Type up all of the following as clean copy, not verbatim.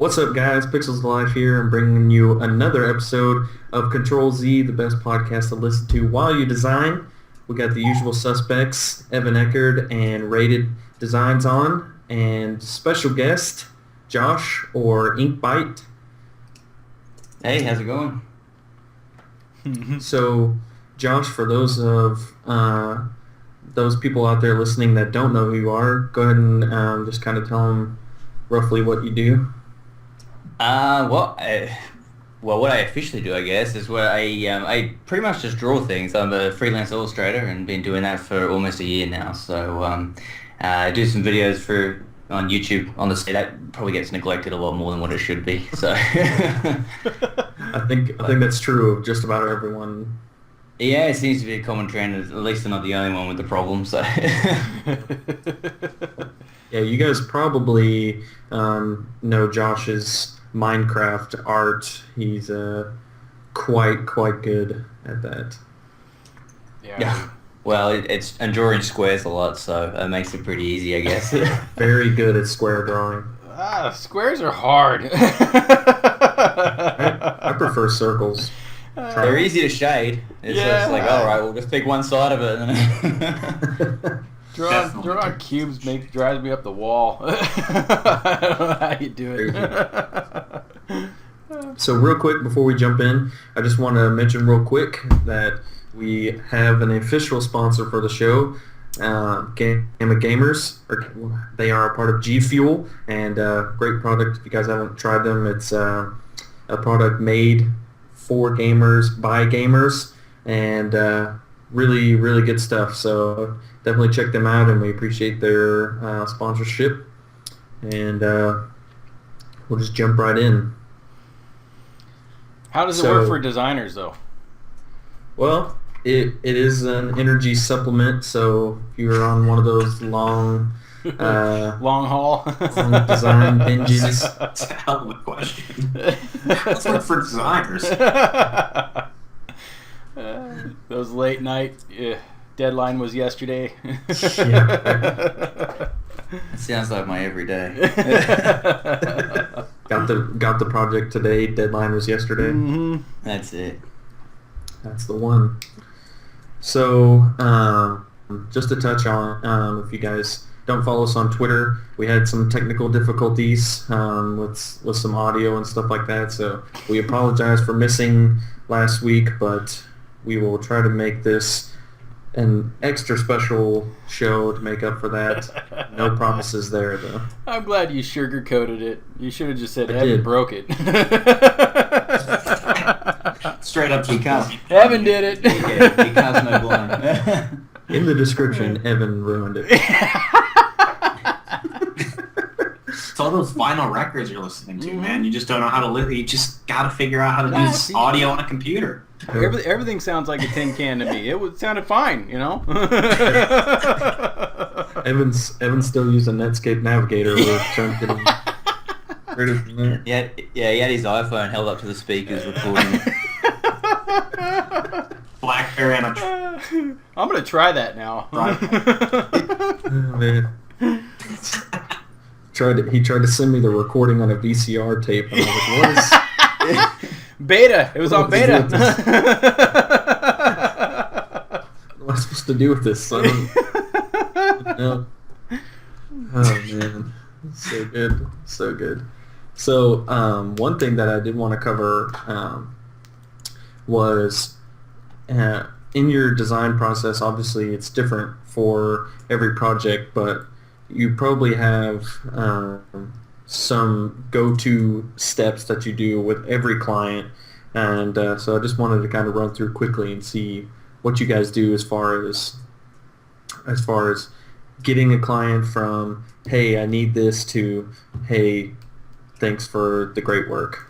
What's up, guys? Pixels Live here. I'm bringing you another episode of Ctrl+Z, the best podcast to listen to while you design. We got the usual suspects, Evan Eckerd and Rated Designs on, and special guest, Josh or Inkbite. Hey, how's it going? So, Josh, for those people out there listening that don't know who you are, go ahead and just kind of tell them roughly what you do. What I officially do, I guess, is where I pretty much just draw things. I'm a freelance illustrator and been doing that for almost a year now. So I do some videos on YouTube. Honestly, that probably gets neglected a lot more than what it should be. So I think that's true of just about everyone. Yeah, it seems to be a common trend. At least I'm not the only one with the problem. So yeah, you guys probably know Josh's Minecraft art. He's quite good at that. Yeah. Well, it's I'm drawing squares a lot, so it makes it pretty easy, I guess. Very good at square drawing. Squares are hard. I prefer circles. They're easy to shade. It's just like, all right, we'll just pick one side of it. Drawing cubes drives me up the wall. I don't know how you do it. So real quick, before we jump in, I just want to mention real quick that we have an official sponsor for the show, Gamma Gamers. They are a part of G Fuel, and great product. If you guys haven't tried them, it's a product made for gamers, by gamers, and really good stuff. So definitely check them out, and we appreciate their sponsorship. And we'll just jump right in. How does it work for designers, though? Well, it is an energy supplement, so if you're on one of those long haul long design binges. That's a hell of a question. Let's work for designers. Those late night deadline was yesterday. It sounds like my everyday. Got the project today. Deadline was yesterday. Mm-hmm. That's it. That's the one. So just to touch on, if you guys don't follow us on Twitter, we had some technical difficulties with some audio and stuff like that. So we apologize for missing last week, but we will try to make this an extra special show to make up for that. No promises there, though. I'm glad you sugar-coated it. You should have just said I Evan did. broke it. Straight up, because Evan did it. Because no blind. In the description, Evan ruined it. it's all those vinyl records you're listening to, man. You just don't know how to you just got to figure out how to do this audio on a computer. Everything sounds like a tin can to me. It sounded fine, you know. Evan's still using Netscape Navigator. We're trying to get him rid of that. Yeah, he had his iPhone held up to the speakers recording. BlackBerry and I'm gonna try that now. Oh, man. He tried to send me the recording on a VCR tape, and I was like, "What is?" Beta. It was on beta. What am I supposed to do with this? I don't know. Oh man, so good. So one thing that I did want to cover was in your design process. Obviously, it's different for every project, but you probably have some go-to steps that you do with every client, and so I just wanted to kind of run through quickly and see what you guys do as far as getting a client from, hey, I need this, to, hey, thanks for the great work.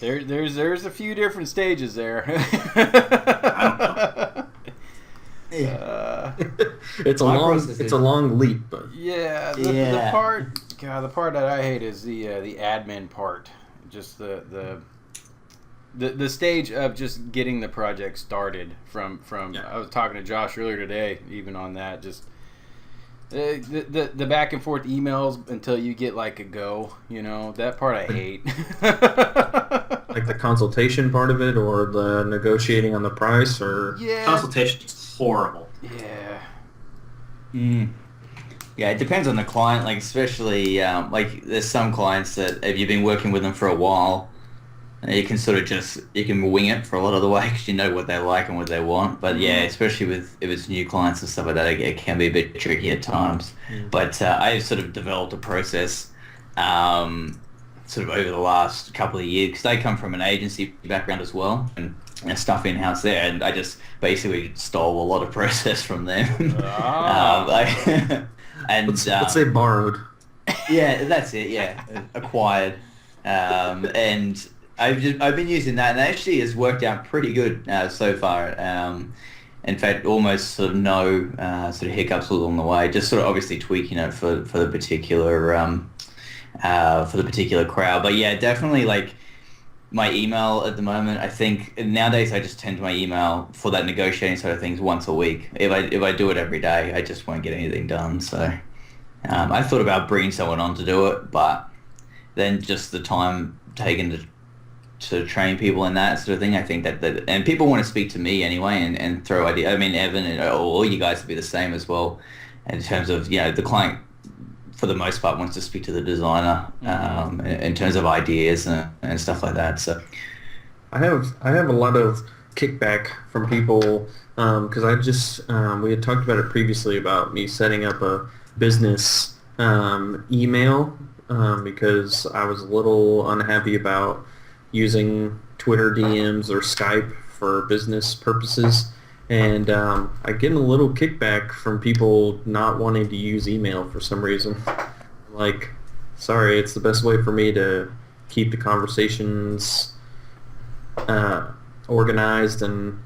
There's a few different stages there. It's a long leap, but the part that I hate is the admin part, just the stage of just getting the project started. From I was talking to Josh earlier today, even on that, just The back and forth emails until you get like a go, that part I hate. Like the consultation part of it, or the negotiating on the price, or consultation is horrible. Yeah. Yeah, it depends on the client. Like especially like there's some clients that if you've been working with them for a while, you can sort of you can wing it for a lot of the way because you know what they like and what they want. But yeah, especially if it's new clients and stuff like that, it can be a bit tricky at times. But I've sort of developed a process sort of over the last couple of years because they come from an agency background as well and stuff in-house there, and I just basically stole a lot of process from them. And let's say borrowed. Yeah, that's it. Yeah, acquired, and I've been using that, and actually it's worked out pretty good so far. In fact, almost sort of no sort of hiccups along the way. Just sort of obviously tweaking it for the particular crowd. But yeah, definitely like my email at the moment. I think nowadays I just tend to my email for that negotiating sort of things once a week. If I do it every day, I just won't get anything done. So I thought about bringing someone on to do it, but then just the time taken to train people and that sort of thing. I think that and people want to speak to me anyway and throw ideas. I mean, Evan and all you guys would be the same as well in terms of, the client for the most part wants to speak to the designer in terms of ideas and stuff like that. So I have a lot of kickback from people because I just we had talked about it previously about me setting up a business email because I was a little unhappy about using Twitter DMs or Skype for business purposes, and I'm getting a little kickback from people not wanting to use email for some reason. Like, sorry, it's the best way for me to keep the conversations organized and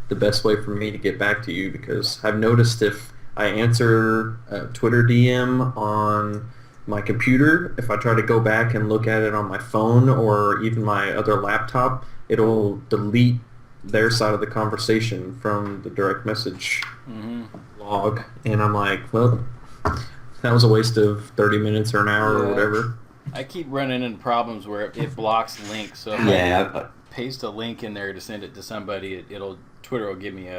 the best way for me to get back to you, because I've noticed if I answer a Twitter DM on my computer, if I try to go back and look at it on my phone or even my other laptop, it'll delete their side of the conversation from the direct message log, and I'm like, well, that was a waste of 30 minutes or an hour or whatever. I keep running into problems where it blocks links, so if I paste a link in there to send it to somebody, Twitter will give me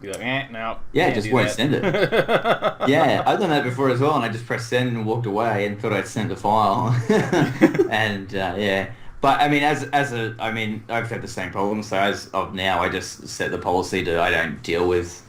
be like, no. Yeah, just won't send it. Yeah, I've done that before as well, and I just pressed send and walked away and thought I'd sent a file. And yeah, but I mean, I've had the same problem. So as of now, I just set the policy that I don't deal with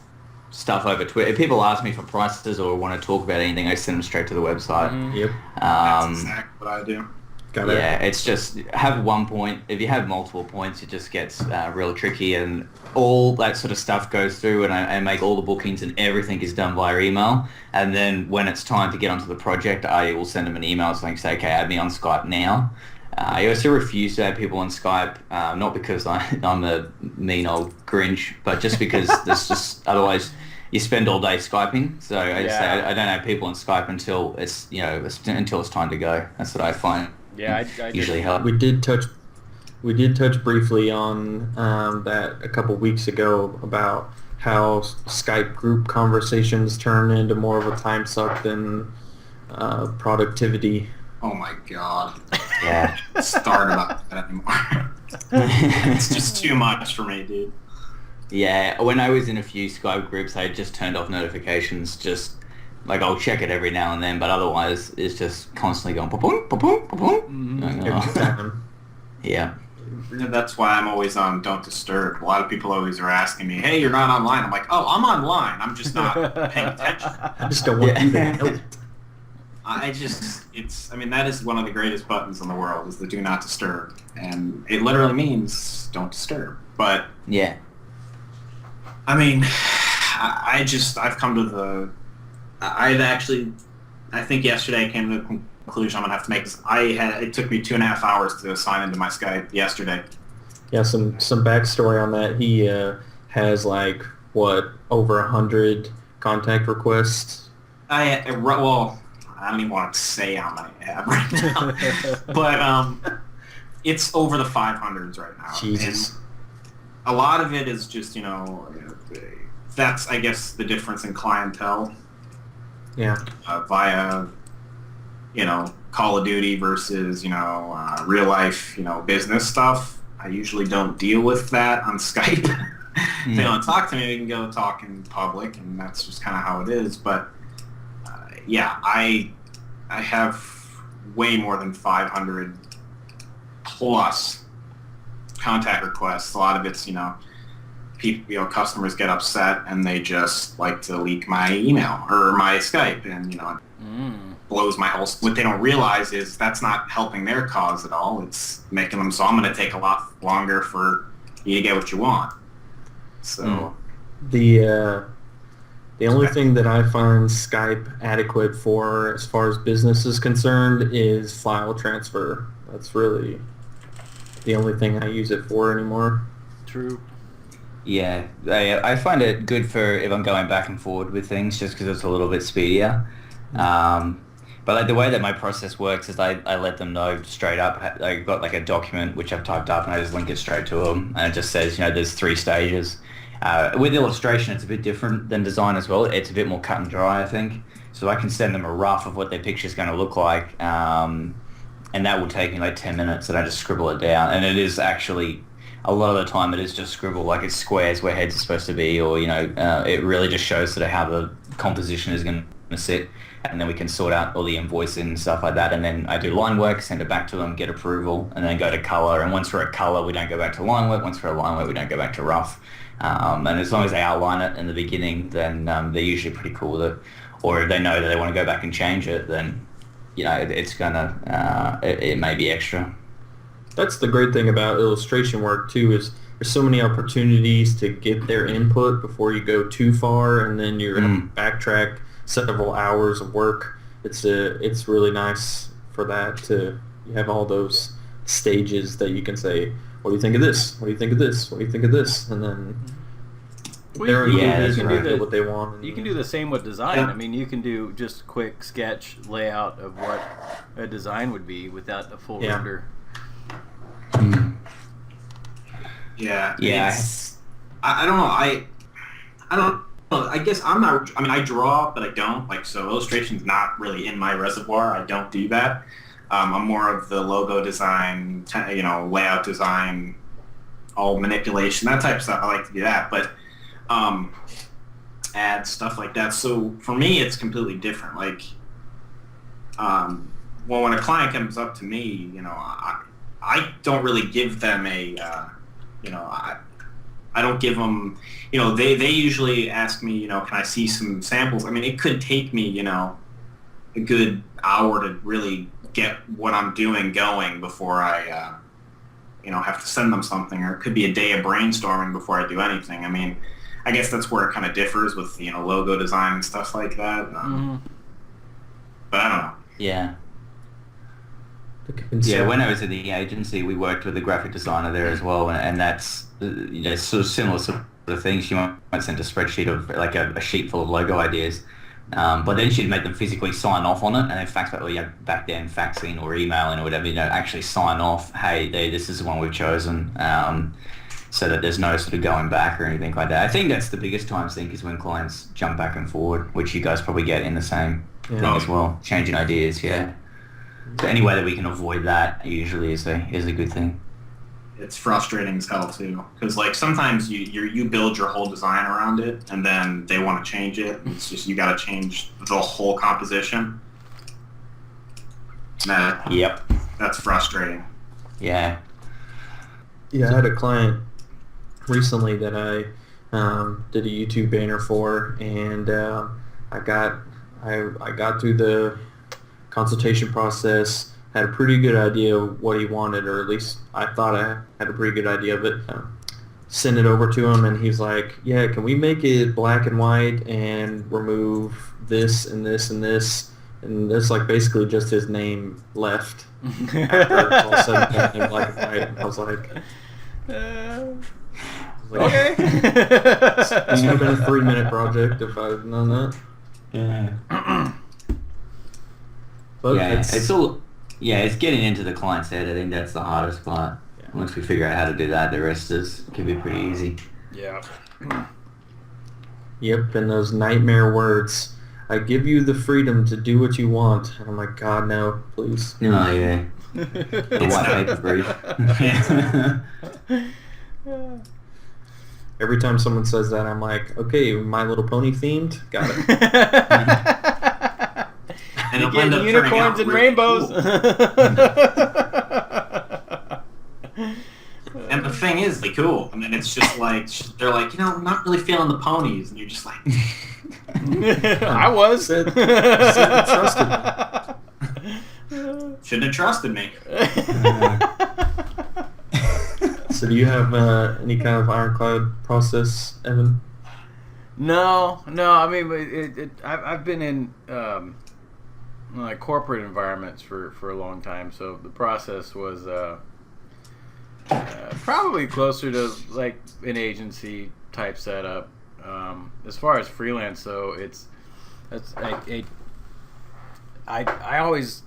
stuff over Twitter. If people ask me for prices or want to talk about anything, I send them straight to the website. Yep, that's exactly what I do. Yeah, it's just have one point. If you have multiple points, it just gets real tricky, and all that sort of stuff goes through, and I make all the bookings, and everything is done via email. And then when it's time to get onto the project, I will send them an email saying, okay, add me on Skype now. I also refuse to add people on Skype, not because I'm a mean old Grinch, but just because there's just otherwise you spend all day Skyping. So I just say I don't have people on Skype until it's until it's time to go. That's what I find. Yeah, I usually help. We did touch briefly on that a couple weeks ago about how Skype group conversations turn into more of a time suck than productivity. Oh my god. Yeah. Start about that anymore. It's just too much for me, dude. Yeah, when I was in a few Skype groups, I just turned off notifications. Just like I'll check it every now and then, but otherwise it's just constantly going pa-boom, pa-boom, pa-boom. Every time. Yeah. That's why I'm always on Don't Disturb. A lot of people always are asking me, hey, you're not online. I'm like, oh, I'm online. I'm just not paying attention. I just don't want you to know it. That is one of the greatest buttons in the world, is the Do Not Disturb. And it literally means don't disturb. But, yeah. I mean, I've come to I think yesterday I came to the conclusion I'm going to have to make this. It took me 2.5 hours to sign into my Skype yesterday. Yeah, some backstory on that. He has over 100 contact requests. I don't even want to say how many I have right now, but it's over the 500s right now. Jesus. And a lot of it is just, that's, I guess, the difference in clientele. Yeah. Via, Call of Duty versus, real life, business stuff. I usually don't deal with that on Skype. If they want to talk to me, we can go talk in public, and that's just kind of how it is. But I have way more than 500 plus contact requests. A lot of it's, people, customers get upset and they just like to leak my email or my Skype, and blows my whole. What they don't realize is that's not helping their cause at all. It's making them. So I'm going to take a lot longer for you to get what you want. So the only thing that I find Skype adequate for, as far as business is concerned, is file transfer. That's really the only thing I use it for anymore. True. Yeah, I find it good for if I'm going back and forward with things, just because it's a little bit speedier. But like the way that my process works is I let them know straight up. I've got like a document which I've typed up, and I just link it straight to them, and it just says, there's 3 stages. With illustration, it's a bit different than design as well. It's a bit more cut and dry, I think. So I can send them a rough of what their picture's going to look like, and that will take me like 10 minutes, and I just scribble it down. And it is actually, a lot of the time, it is just scribble, like it's squares where heads are supposed to be, or, it really just shows sort of how the composition is going to sit. And then we can sort out all the invoicing and stuff like that. And then I do line work, send it back to them, get approval, and then go to color. And once we're at color, we don't go back to line work. Once we're at line work, we don't go back to rough. And as long as they outline it in the beginning, then they're usually pretty cool with it. Or if they know that they want to go back and change it, then, it's gonna, it may be extra. That's the great thing about illustration work too, is there's so many opportunities to get their input before you go too far, and then you're going to backtrack several hours of work. It's really nice for that, to you have all those stages that you can say, what do you think of this? What do you think of this? What do you think of this? And then they're get what they want. You can do the same with design. Yeah. I mean, you can do just quick sketch layout of what a design would be without a full render. Yeah. I don't know. I don't. I guess I'm not. I mean, I draw, but I don't. So illustration's not really in my reservoir. I don't do that. I'm more of the logo design, layout design, all manipulation, that type of stuff. I like to do that, but add stuff like that. So for me, it's completely different. When a client comes up to me, I don't really give them I don't give them, they usually ask me, can I see some samples? I mean, it could take me, a good hour to really get what I'm doing going before I, have to send them something, or it could be a day of brainstorming before I do anything. I mean, I guess that's where it kind of differs with, logo design and stuff like that. But I don't know. Yeah. Yeah, when I was at the agency, we worked with a graphic designer there as well, and that's sort of similar sort of things. She might send a spreadsheet of like a sheet full of logo ideas, but then she'd make them physically sign off on it, and then back then faxing or emailing or whatever, actually sign off, hey, this is the one we've chosen, so that there's no sort of going back or anything like that. I think that's the biggest time sink is when clients jump back and forward, which you guys probably get in the same thing as well, changing ideas, yeah. So any way that we can avoid that usually is a good thing. It's frustrating as hell too, because sometimes you build your whole design around it, and then they want to change it. It's just you got to change the whole composition. Yep. That's frustrating. Yeah. Yeah, I had a client recently that I did a YouTube banner for, and I got through the consultation process, had a pretty good idea of what he wanted, or at least I thought I had a pretty good idea of it. Sent it over to him, and he's like, yeah, can we make it black and white and remove this and this and this? And there's basically just his name left after it's all said and done in black and white. I was like, okay. This would have been a 3-minute project if I had known that. Yeah. But it's getting into the client's head. I think that's the hardest part. Yeah. Once we figure out how to do that, the rest can be pretty easy. Yeah. Yep, and those nightmare words. I give you the freedom to do what you want. And I'm like, God, no, please. Oh, yeah. The white paper brief. Every time someone says that, I'm like, okay, My Little Pony themed? Got it. And You it'll end get up unicorns and turning out really rainbows. cool. And the thing is, like, cool. I mean, it's just like, they're like, you know, I'm not really feeling the ponies. And you're just like... I was. Said trusted me. Shouldn't have trusted me. So do you have any kind of ironclad process, Evan? No. I mean, I've been in like corporate environments for a long time, so the process was probably closer to like an agency type setup. As far as freelance, though, I always,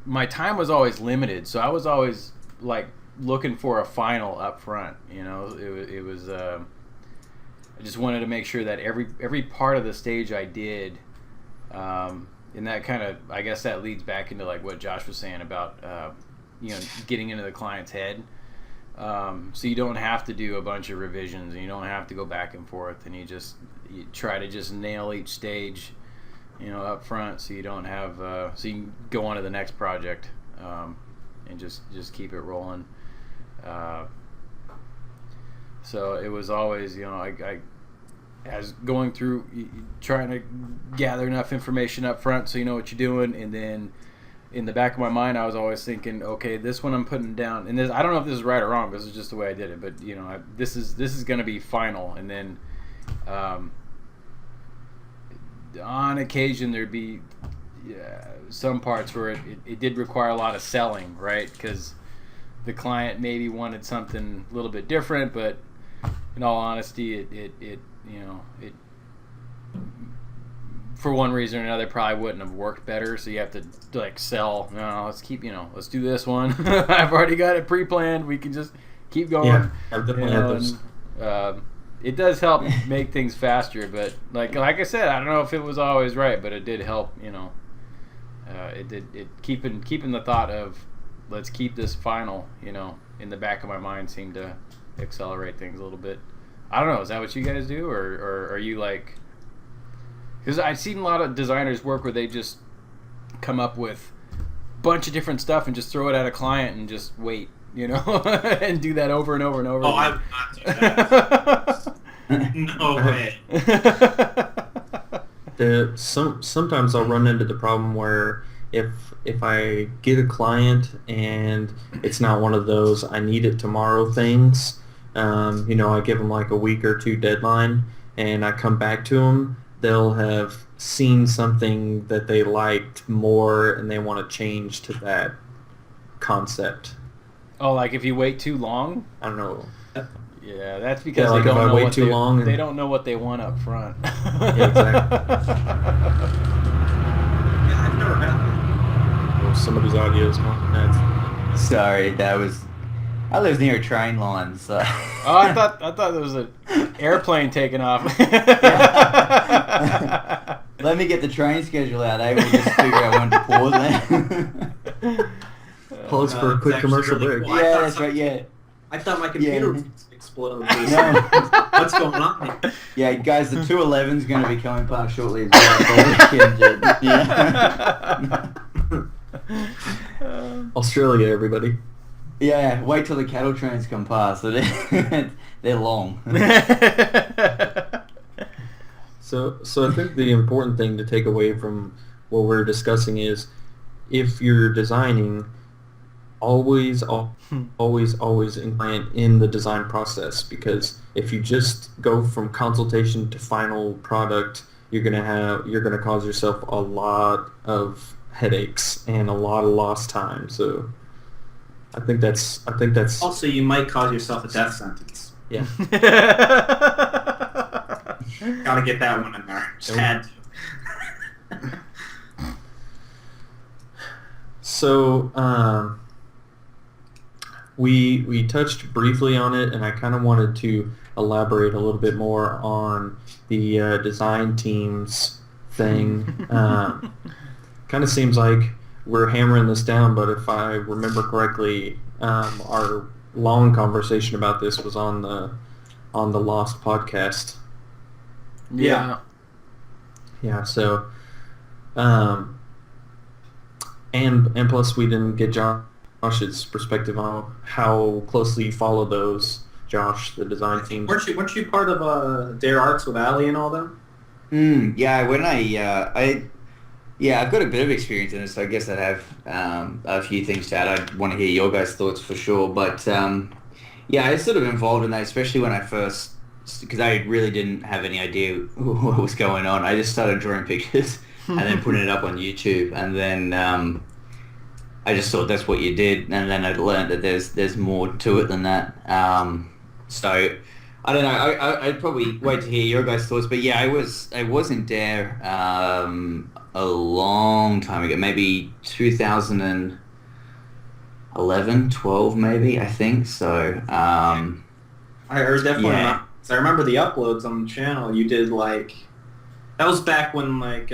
my time was always limited, so I was always like looking for a final up front. You know, it was I just wanted to make sure that every part of the stage I did, and that kind of, I guess that leads back into like what Josh was saying about you know, getting into the client's head. So you don't have to do a bunch of revisions, and you don't have to go back and forth, and you try to just nail each stage, you know, up front, so you don't have so you can go on to the next project, and just keep it rolling. So it was always, you know, I as going through, trying to gather enough information up front so you know what you're doing, and then in the back of my mind, I was always thinking, okay, this one I'm putting down, and this, I don't know if this is right or wrong. This is just the way I did it, but you know, this is going to be final. And then, on occasion, there'd be some parts where it did require a lot of selling, right? Because the client maybe wanted something a little bit different, but in all honesty, it you know, it, for one reason or another, probably wouldn't have worked better. So you have to like sell. No, let's keep, you know, let's do this one. I've already got it pre-planned. We can just keep going. Yeah, I've definitely had those. And, it does help make things faster, but like I said, I don't know if it was always right, but it did help. You know, keeping the thought of let's keep this final, you know, in the back of my mind seemed to accelerate things a little bit. I don't know. Is that what you guys do, or are you like? Because I've seen a lot of designers work where they just come up with a bunch of different stuff and just throw it at a client and just wait, you know, and do that over and over and over. Oh, I would not do that. No way. Sometimes I'll run into the problem where if I get a client and it's not one of those I need it tomorrow things, you know, I give them like a week or two deadline, and I come back to them. They'll have seen something that they liked more, and they want to change to that concept. Oh, like if you wait too long? I don't know. Yeah, that's because like they don't if I know wait what too long and... they don't know what they want up front. Yeah, exactly. Yeah, I've never had that. Oh, somebody's audio is not. That's... Sorry, that was. I live near a train line, so. Oh, I thought there was an airplane taking off. Let me get the train schedule out. I will just figure out when to pause that. Pause for a quick commercial really break. cool. Yeah, that's right. Yeah. I thought my computer exploded. No. What's going on here? Yeah, guys, the 211's going to be coming past shortly as well. Yeah. Australia, everybody. Yeah, wait till the cattle trains come past. So they're long. So I think the important thing to take away from what we're discussing is, if you're designing, always incline in the design process, because if you just go from consultation to final product, you're gonna cause yourself a lot of headaches and a lot of lost time. So I think that's Also, you might cause yourself a death sentence. Yeah. Gotta get that one in there. Just had to. So we touched briefly on it, and I kind of wanted to elaborate a little bit more on the design team's thing. Kind of seems like we're hammering this down, but if I remember correctly, our long conversation about this was on the Lost podcast. Yeah. Yeah. So, and plus we didn't get Josh's perspective on how closely you follow those. Josh, the design team. Weren't you part of Dare Arts with Ali and all them? Yeah, when I've got a bit of experience in it, so I guess I'd have a few things to add. I'd want to hear your guys' thoughts for sure. But yeah, I was sort of involved in that, especially when I first, because I really didn't have any idea what was going on. I just started drawing pictures and then putting it up on YouTube, and then I just thought that's what you did, and then I learned that there's more to it than that. So I don't know. I'd probably wait to hear your guys' thoughts, but yeah, I was in Dare a long time ago, maybe 2011, 12 maybe, I think. So I heard definitely. Yeah. I remember the uploads on the channel. You did like that was back when like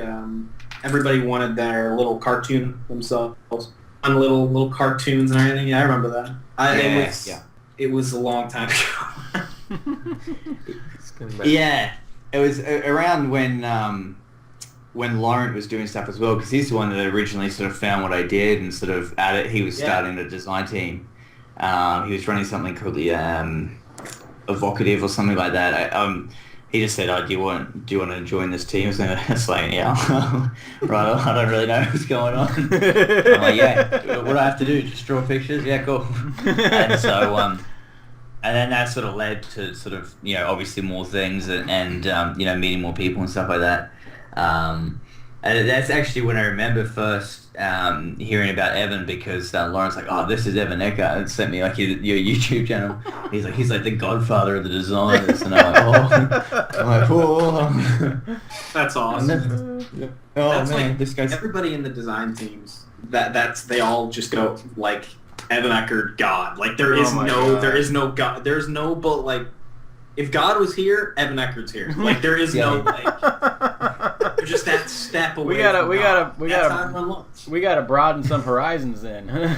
everybody wanted their little cartoon themselves, on little cartoons and everything. Yeah, I remember that. It was a long time ago. Yeah, it was around when Laurent was doing stuff as well, because he's the one that originally sort of found what I did and sort of added. He was starting a design team. He was running something called the Evocative or something like that. He just said, "Oh, do you want to join this team?" So it's like, yeah, right. I don't really know what's going on. I'm like, yeah, what do I have to do? Just draw pictures? Yeah, cool. And so, and then that sort of led to sort of, obviously more things and meeting more people and stuff like that. And that's actually when I remember first hearing about Evan, because Lauren's like, "Oh, this is Evan Ecker," and sent me like your YouTube channel. He's like the godfather of the designers, and I'm like, oh. That's awesome. That's man, this guy's everybody in the design teams. They all just go like Evan Ecker, God. Like there is no God. There's no, but like if God was here, Evan Ecker's here. Like there is no like. There's just that step away. We gotta broaden some horizons then. Well,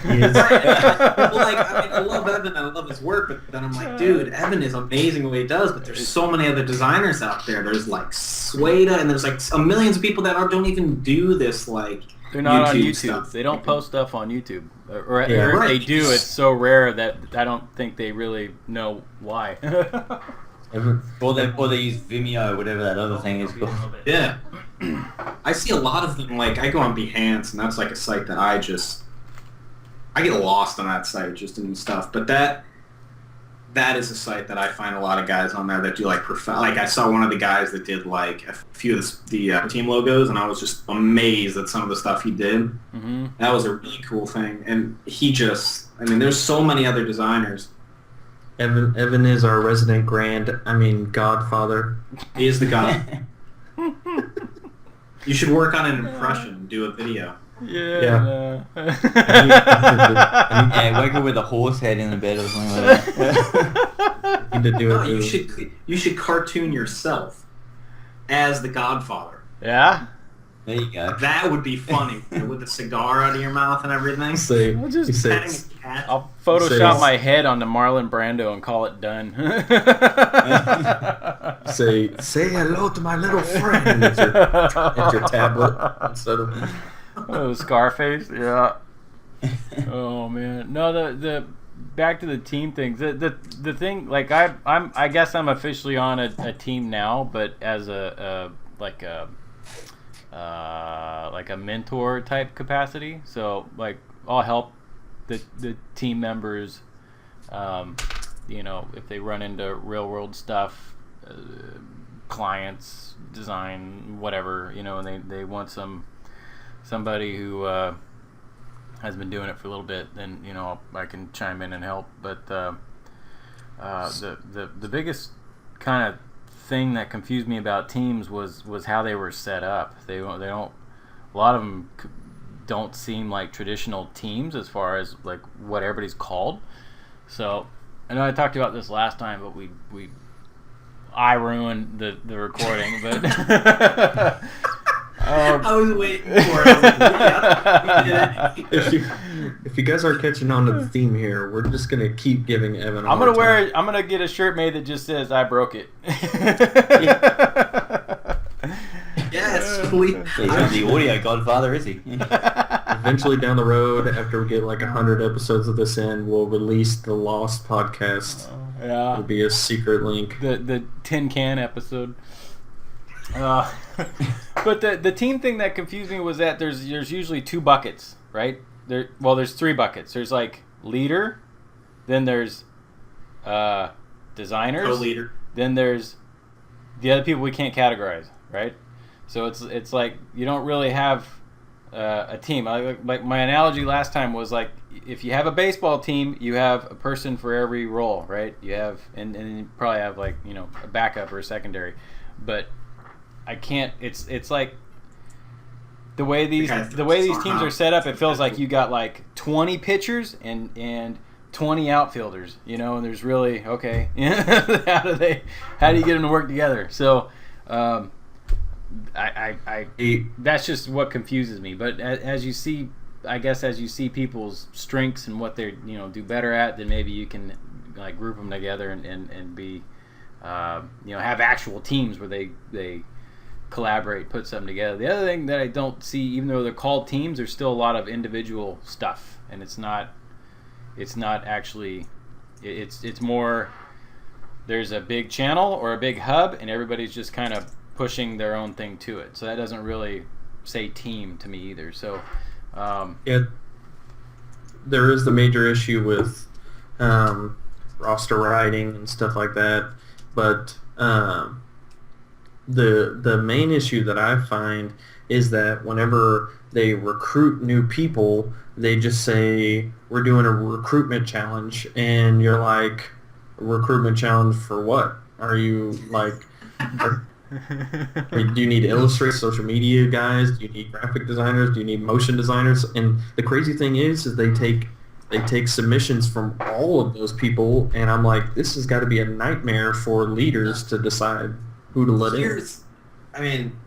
like I love Evan. I love his work, but then I'm like, dude, Evan is amazing what he does. But there's so many other designers out there. There's like Sueda, and there's like millions of people that don't even do this. Like they're not on YouTube. Stuff. They don't post stuff on YouTube, or if they do, it's so rare that I don't think they really know why. Or they use Vimeo, whatever that other thing is called. Yeah. I see a lot of them, like, I go on Behance, and that's like a site that I get lost on that site just in stuff, but that is a site that I find a lot of guys on there that do, like, like, I saw one of the guys that did, like, a few of the team logos, and I was just amazed at some of the stuff he did. Mm-hmm. That was a really cool thing, and there's so many other designers. Evan is our resident godfather. He is the god. You should work on an impression, do a video. Yeah. Wake up with a horse head in the bed or something like that. Need to do it. You should cartoon yourself as the Godfather. Yeah. There you go. That would be funny with a cigar out of your mouth and everything. I'll Photoshop my head onto Marlon Brando and call it done. say hello to my little friend at your tablet instead of Scarface. Yeah. Oh man, no. The back to the team things. The thing, like I guess I'm officially on a team now, but as a mentor type capacity. So like I'll help the team members, if they run into real world stuff, clients, design, whatever, and they want somebody who has been doing it for a little bit, then I can chime in and help. But the biggest kind of thing that confused me about teams was how they were set up. They don't. A lot of them don't seem like traditional teams as far as like what everybody's called. So I know I talked about this last time, but I ruined the recording. But I was waiting for it. I was like, yeah, we did it. If you guys aren't catching on to the theme here, we're just gonna keep giving Evan. I'm gonna get a shirt made that just says "I broke it." Yes, please. He's not the audio godfather, is he? Eventually, down the road, after we get like 100 episodes of this in, we'll release the Lost podcast. Yeah. It'll be a secret link. The tin can episode. But the team thing that confused me was that there's usually 2 buckets, right? There's 3 buckets. There's like leader, then there's designers, Co-leader. then there's the other people we can't categorize, right? So it's like you don't really have a team. Like my analogy last time was like if you have a baseball team, you have a person for every role, right? You have and you probably have like a backup or a secondary, but I can't. It's like the way these teams are set up. It feels like you got like 20 pitchers and 20 outfielders, and there's really okay. How do you get them to work together? So. That's just what confuses me. But as you see, I guess as you see people's strengths and what they do better at, then maybe you can like group them together and be have actual teams where they collaborate, put something together. The other thing that I don't see, even though they're called teams, there's still a lot of individual stuff, and it's not actually it's more there's a big channel or a big hub, and everybody's just kind of pushing their own thing to it. So that doesn't really say team to me either. So yeah, there is the major issue with roster writing and stuff like that, but the main issue that I find is that whenever they recruit new people, they just say we're doing a recruitment challenge, and you're like, a recruitment challenge for what? Are you like do you need illustrators, social media guys? Do you need graphic designers? Do you need motion designers? And the crazy thing is they take submissions from all of those people, and I'm like, this has got to be a nightmare for leaders to decide who to let in. I mean,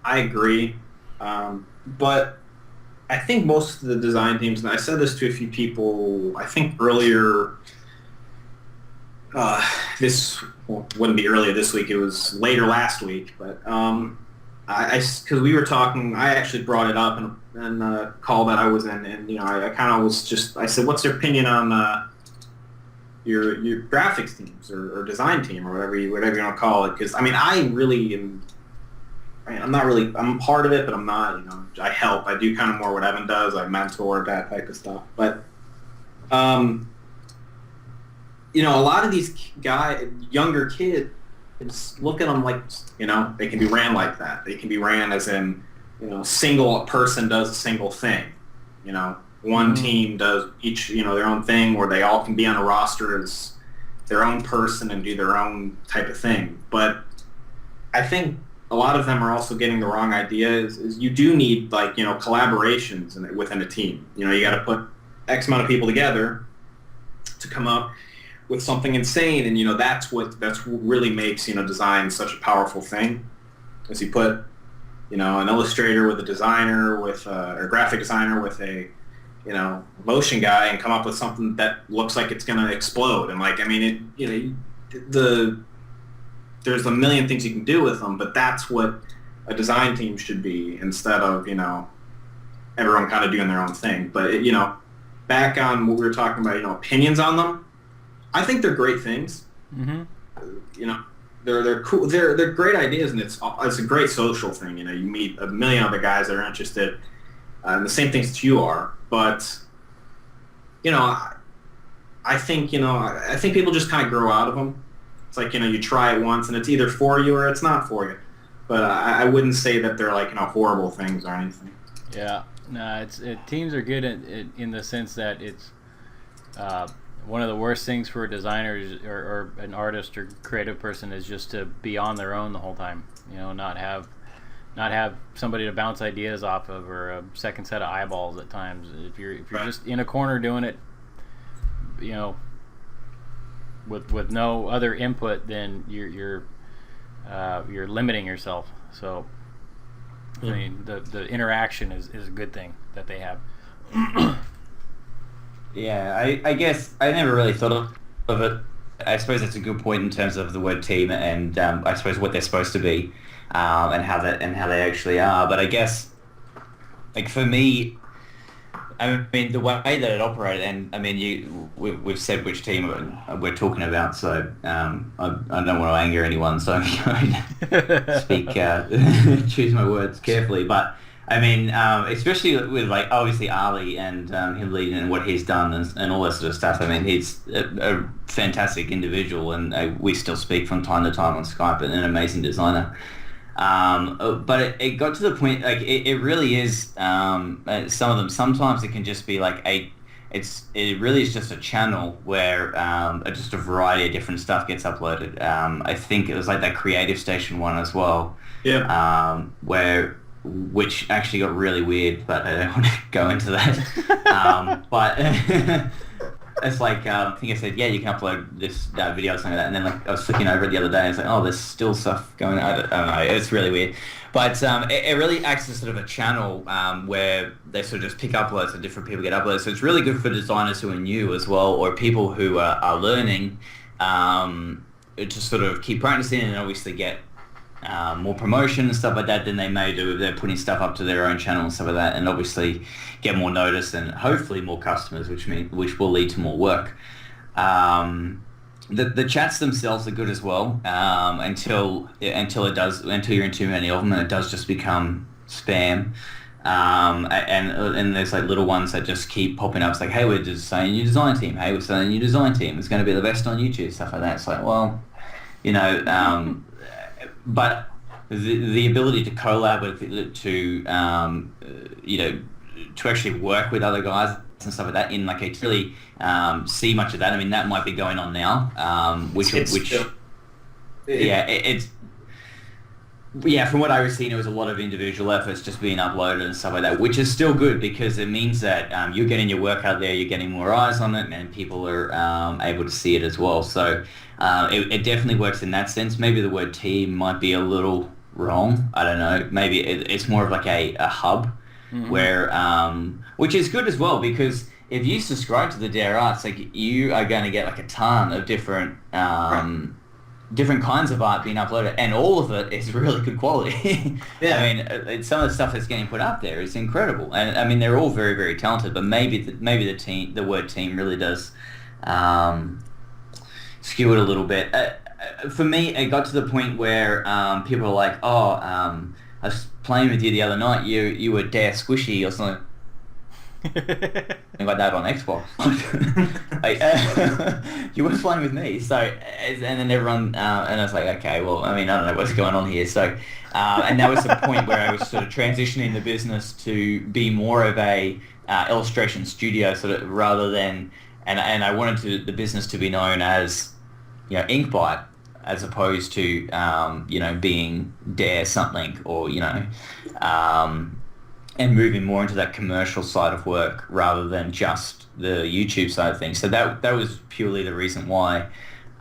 I agree, but I think most of the design teams, and I said this to a few people, I think earlier. This wouldn't be earlier this week. It was later last week, but because we were talking, I actually brought it up in a call that I was in, and I kind of was just, I said, what's your opinion on your graphics teams or design team or whatever you want to call it? Because I really am. I'm part of it, but I'm not. I help. I do kind of more what Evan does. I mentor, that type of stuff, but. A lot of these younger kids, look at them like, they can be ran like that. They can be ran as in, single person does a single thing. One team does each, their own thing, where they all can be on a roster as their own person and do their own type of thing. But I think a lot of them are also getting the wrong idea. Is you do need collaborations within a team. You got to put X amount of people together to come up with something insane, and that's what really makes design such a powerful thing. Is you put an illustrator with a designer with or a graphic designer with a motion guy, and come up with something that looks like it's gonna explode. And there's a million things you can do with them, but that's what a design team should be, instead of everyone kind of doing their own thing. But back on what we were talking about, opinions on them. I think they're great things. Mm-hmm. They're cool. They're great ideas, and it's a great social thing. You meet a million other guys that are interested in the same things that you are. But I think people just kind of grow out of them. It's like you try it once, and it's either for you or it's not for you. But I wouldn't say that they're like horrible things or anything. Yeah, no, teams are good in the sense that it's. One of the worst things for a designer or an artist or creative person is just to be on their own the whole time. Not have somebody to bounce ideas off of, or a second set of eyeballs at times. If you're right. just in a corner doing it, with no other input, then you're limiting yourself. So I mean, the interaction is a good thing that they have. Yeah, I guess I never really thought of it. I suppose that's a good point in terms of the word team and I suppose what they're supposed to be and how they actually are. But I guess, like for me, I mean the way that it operated, and I mean we've said which team we're talking about, so I don't want to anger anyone, so I'm going to speak choose my words carefully. But I mean, especially with like obviously Ali and him leading and what he's done and all that sort of stuff. I mean, he's a fantastic individual, and we still speak from time to time on Skype. And an amazing designer. But it got to the point like it really is. Some of them sometimes it can just be like it really is just a channel where just a variety of different stuff gets uploaded. I think it was like that Creative Station one as well. Yeah. Which actually got really weird, but I don't want to go into that. But it's like, I think I said, yeah, you can upload this video or something like that. And then like I was flicking over it the other day and it's like, oh, there's still stuff going on. I don't know. It's really weird. But it really acts as sort of a channel where they sort of just pick uploads and different people get uploads. So it's really good for designers who are new as well, or people who are learning to sort of keep practicing and obviously get more promotion and stuff like that than they may do if they're putting stuff up to their own channel and stuff like that, and obviously get more notice and hopefully more customers, which will lead to more work. The chats themselves are good as well until you're in too many of them and it does just become spam. And there's like little ones that just keep popping up. It's like, hey, we're just saying your design team. Hey, we're saying your design team. It's going to be the best on YouTube, stuff like that. It's like, well, you know. But the ability to collab with, to actually work with other guys and stuff like that in like a really see much of that. I mean, that might be going on now, from what I was seeing, it was a lot of individual efforts just being uploaded and stuff like that, which is still good because it means that you're getting your work out there, you're getting more eyes on it, and people are able to see it as well. So it definitely works in that sense. Maybe the word team might be a little wrong. I don't know. Maybe it's more of like a hub where, which is good as well because if you subscribe to the Dare Arts, like you are going to get like a ton of different different kinds of art being uploaded, and all of it is really good quality. Yeah. I mean, some of the stuff that's getting put up there is incredible, and I mean they're all very, very talented. But maybe the word team really does skew it a little bit. For me, it got to the point where people are like, "Oh, I was playing with you the other night. You were Dare Squishy or something." like that on Xbox. You weren't playing with me, so and then everyone and I was like, okay, well, I mean, I don't know what's going on here. So and that was the point where I was sort of transitioning the business to be more of a illustration studio, sort of rather than and I wanted the business to be known as Inkbite, as opposed to being Dare something or and moving more into that commercial side of work rather than just the YouTube side of things. So that was purely the reason why,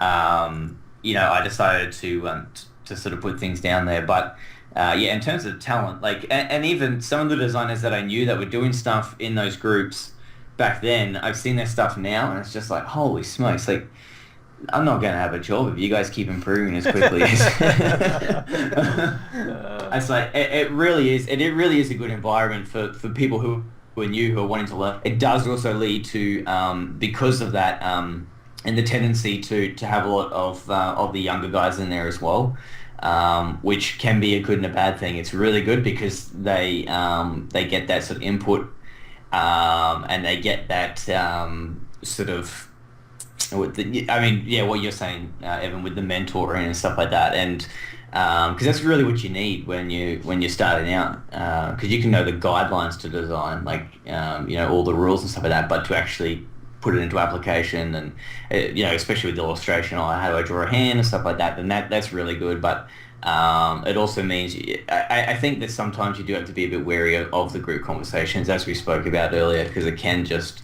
I decided to sort of put things down there. But in terms of talent, like, and even some of the designers that I knew that were doing stuff in those groups back then, I've seen their stuff now, and it's just like, holy smokes, like, I'm not going to have a job if you guys keep improving as quickly as... It's like, it really is a good environment for people who are new, who are wanting to learn. It does also lead to, because of that, and the tendency to have a lot of the younger guys in there as well, which can be a good and a bad thing. It's really good because they get that sort of input, and they get that sort of... what you're saying, Evan, with the mentoring and stuff like that, and because that's really what you need when you're starting out, because you can know the guidelines to design, like all the rules and stuff like that, but to actually put it into application and especially with illustration, how do I draw a hand and stuff like that, then that's really good. But it also means I think that sometimes you do have to be a bit wary of the group conversations, as we spoke about earlier, because it can just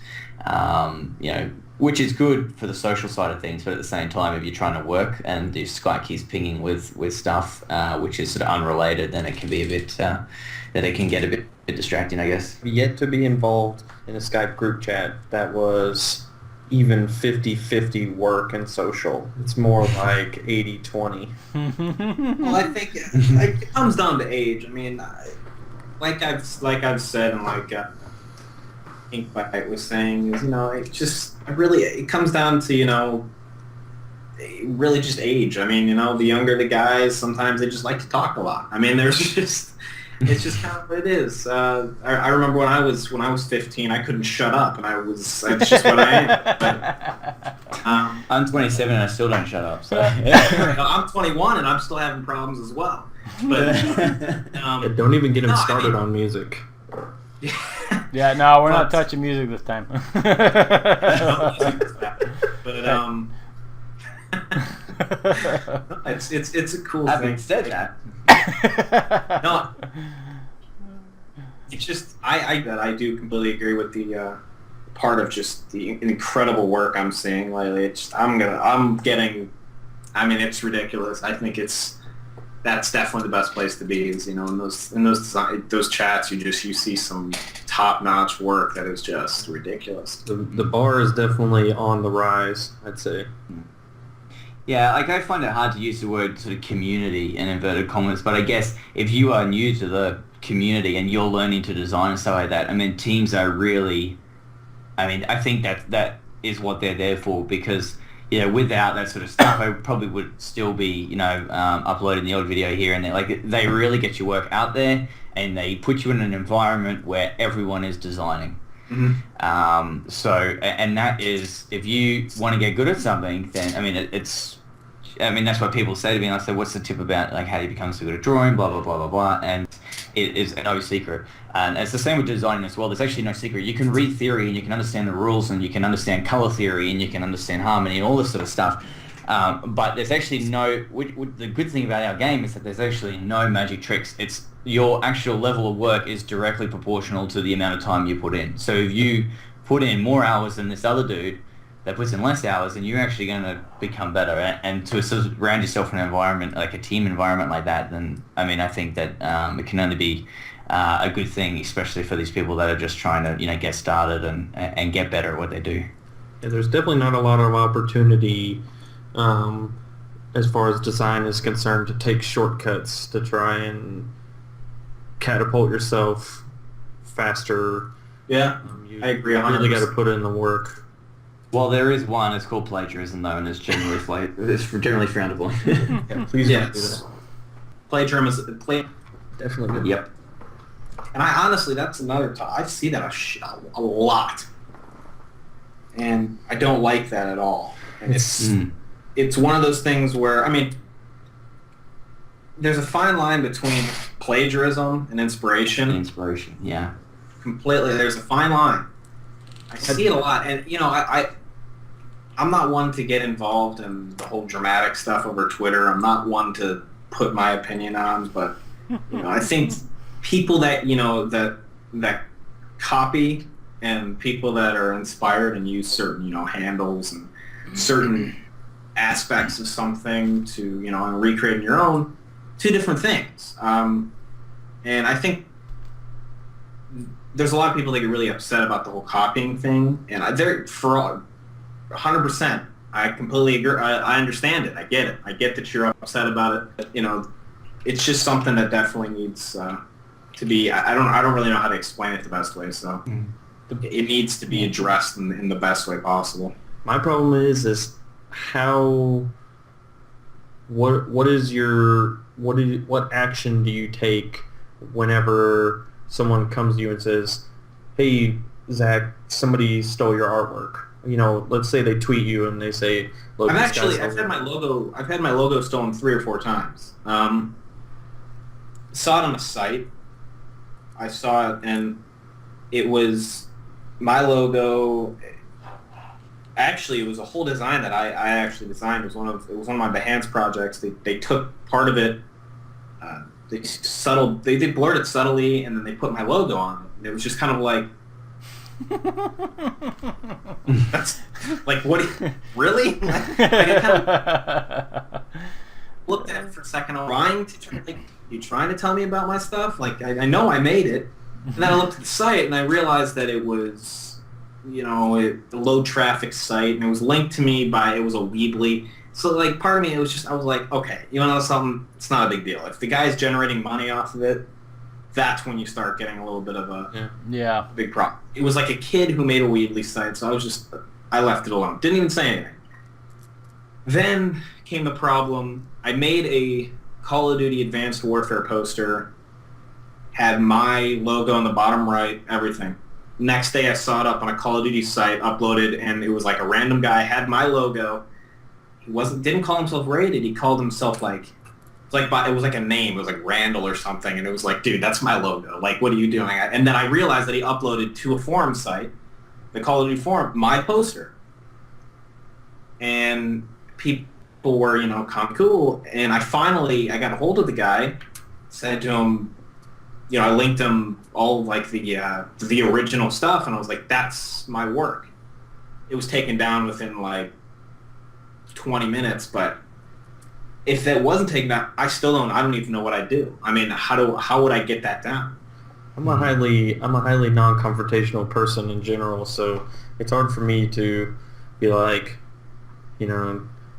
which is good for the social side of things, but at the same time, if you're trying to work and your Skype keeps pinging with stuff which is sort of unrelated, then it can be a bit that it can get a bit distracting, I guess. Yet to be involved in a Skype group chat that was even 50-50 work and social. It's more like 80-20. Well, I think it comes down to age. I mean, like I've said, and like Ink Bite was saying, is it comes down to really just age. I mean, the younger the guys, sometimes they just like to talk a lot. I mean, it's just kind of what it is. I remember when I was 15, I couldn't shut up, and that's just what I am. But, I'm 27 and I still don't shut up. So I'm 21 and I'm still having problems as well. But don't even get him started on music. Yeah, no, we're not touching music this time. It's a cool Having thing. said that, No, it's just I do completely agree with the part of just the incredible work I'm seeing lately. It's it's ridiculous. I think that's definitely the best place to be. Is in those chats you see some top notch work that is just ridiculous. The bar is definitely on the rise, I'd say. yeah, like I find it hard to use the word sort of community in inverted commas, but I guess if you are new to the community and you're learning to design and stuff like that, I mean, teams are really, I think that is what they're there for, because without that sort of stuff, I probably would still be, uploading the odd video here and there. Like, they really get your work out there, and they put you in an environment where everyone is designing. Mm-hmm. And that is, if you want to get good at something, then, that's what people say to me, and I say, what's the tip about, like, how do you become so good at drawing, blah, blah, blah, blah, blah, and it is no secret. And it's the same with designing as well. There's actually no secret. You can read theory, and you can understand the rules, and you can understand color theory, and you can understand harmony, and all this sort of stuff. But there's actually the good thing about our game is that there's actually no magic tricks. It's your actual level of work is directly proportional to the amount of time you put in. So if you put in more hours than this other dude that puts in less hours, then you're actually going to become better. And to sort of surround yourself in an environment, like a team environment like that, then, I think that it can only be a good thing, especially for these people that are just trying to, get started and get better at what they do. Yeah, there's definitely not a lot of opportunity as far as design is concerned to take shortcuts to try and catapult yourself faster. Yeah, I agree. You really got to put in the work. Well, there is one. It's called plagiarism, though, and it's generally generally frowned upon. Yeah, please don't do that. Plagiarism is Definitely. Yep. And I honestly, that's another. I see that a lot, and I don't like that at all. And it's one of those things where there's a fine line between plagiarism and inspiration. Inspiration, yeah. Completely, there's a fine line. I see it a lot, and I'm not one to get involved in the whole dramatic stuff over Twitter. I'm not one to put my opinion on, but I think people that that copy and people that are inspired and use certain handles and certain aspects of something to and recreate your own, two different things. And I think there's a lot of people that get really upset about the whole copying thing, and they're for 100%. I completely agree. I understand it. I get it. I get that you're upset about it. It's just something that definitely needs to be. I don't really know how to explain it the best way. So it needs to be addressed in the best way possible. My problem is how. What action do you take whenever someone comes to you and says, "Hey, Zach, somebody stole your artwork"? Let's say they tweet you and they say, "Look, I've had my logo stolen 3 or 4 times. Saw it on a site. I saw it, and it was my logo. Actually, it was a whole design that I actually designed. It was one of my Behance projects. They took part of it. They blurred it subtly, and then they put my logo on it. And it was just kind of like, That's like, what? Really? Like, I kind of looked at it for a second. You trying to tell me about my stuff? Like, I know I made it. And then I looked at the site and I realized that it was, the low traffic site, and it was linked to me it was a Weebly. So, like, part of me, I was like, okay, something? It's not a big deal. If the guy's generating money off of it, that's when you start getting a little bit of a big problem. It was like a kid who made a Weebly site, so I left it alone. Didn't even say anything. Then came the problem. I made a Call of Duty Advanced Warfare poster, had my logo on the bottom right, everything. Next day I saw it up on a Call of Duty site, uploaded, and it was like a random guy, had my logo. He didn't call himself Rated, he called himself it was like a name, it was like Randall or something, and it was like, dude, that's my logo. Like, what are you doing? And then I realized that he uploaded to a forum site, the Call of Duty forum, my poster. And people were, kind of cool, and I got a hold of the guy, said to him, I linked him all like the original stuff, and I was like, that's my work. It was taken down within like 20 minutes, but if that wasn't taken down, I don't even know what I'd do. I mean, how would I get that down? I'm a highly non-confrontational person in general, so it's hard for me to be like,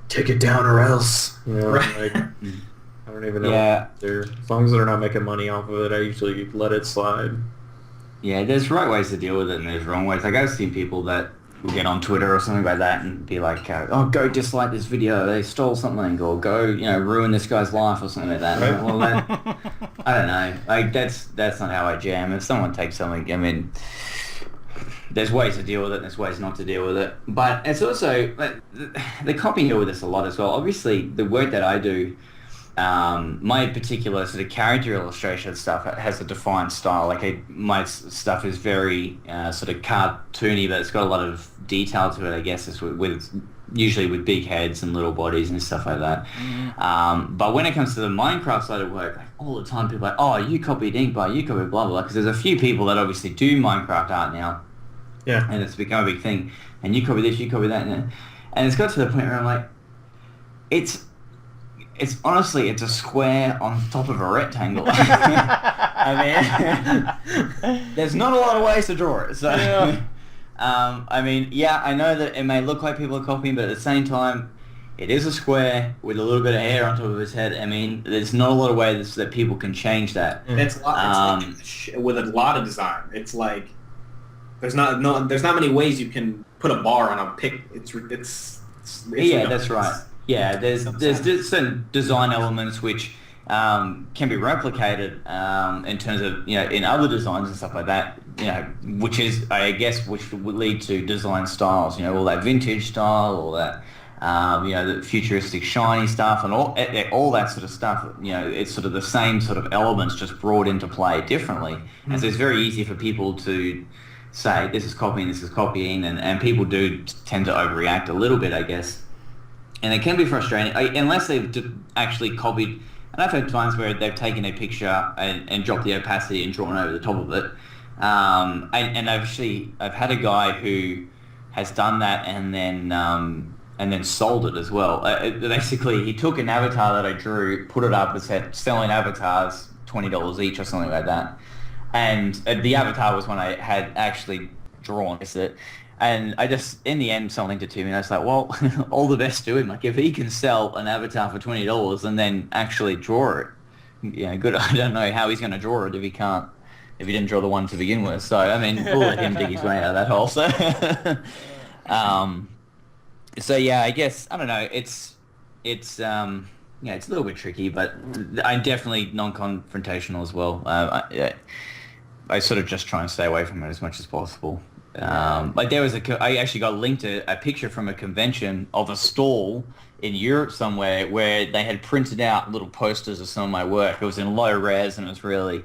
take it down or else. Right. Like, I don't even know what they're. As long as they're not making money off of it, I usually let it slide. Yeah, there's right ways to deal with it and there's wrong ways. Like, I've seen people that will get on Twitter or something like that and be like, go dislike this video, they stole something, or go, ruin this guy's life or something like that. Right. Well, I don't know. Like, that's not how I jam. If someone takes something, I mean, there's ways to deal with it and there's ways not to deal with it. But it's also, they copy here with this a lot as well. Obviously, the work that I do, my particular sort of character illustration stuff has a defined style. Like, my stuff is very sort of cartoony, but it's got a lot of detail to it, I guess. It's usually with big heads and little bodies and stuff like that. Mm-hmm. But when it comes to the Minecraft side of work, like, all the time people are like, oh, you copied Inkby, you copied blah, blah, blah. Because there's a few people that obviously do Minecraft art now. Yeah. And it's become a big thing. And you copy this, you copy that. And it's got to the point where I'm like, it's honestly, it's a square on top of a rectangle. I mean, there's not a lot of ways to draw it. So, I mean, I know that it may look like people are copying, but at the same time, it is a square with a little bit of hair on top of his head. I mean, there's not a lot of ways that people can change that. It's like with a lot of design. It's like there's not many ways you can put a bar on a pic. It's that's right. Yeah, there's certain design elements which can be replicated in terms of, in other designs and stuff like that, which would lead to design styles, all that vintage style, all that, the futuristic shiny stuff and all that sort of stuff, it's sort of the same sort of elements just brought into play differently. Mm-hmm. And so it's very easy for people to say, this is copying, and people do tend to overreact a little bit, I guess. And it can be frustrating, unless they've actually copied, and I've had times where they've taken a picture and dropped the opacity and drawn over the top of it. And I've had a guy who has done that and then sold it as well. Basically, he took an avatar that I drew, put it up and said, selling avatars, $20 each or something like that. And the avatar was one I had actually drawn, is it? And I just, in the end, someone linked it to me, and I was like, well, all the best to him. Like, if he can sell an avatar for $20 and then actually draw it, good. I don't know how he's going to draw it if he didn't draw the one to begin with. So, I mean, we'll let him dig his way out of that hole. So, I guess, I don't know, it's a little bit tricky, but I'm definitely non-confrontational as well. I sort of just try and stay away from it as much as possible. Like, I actually got linked a picture from a convention of a stall in Europe somewhere where they had printed out little posters of some of my work. It was in low res and it was really,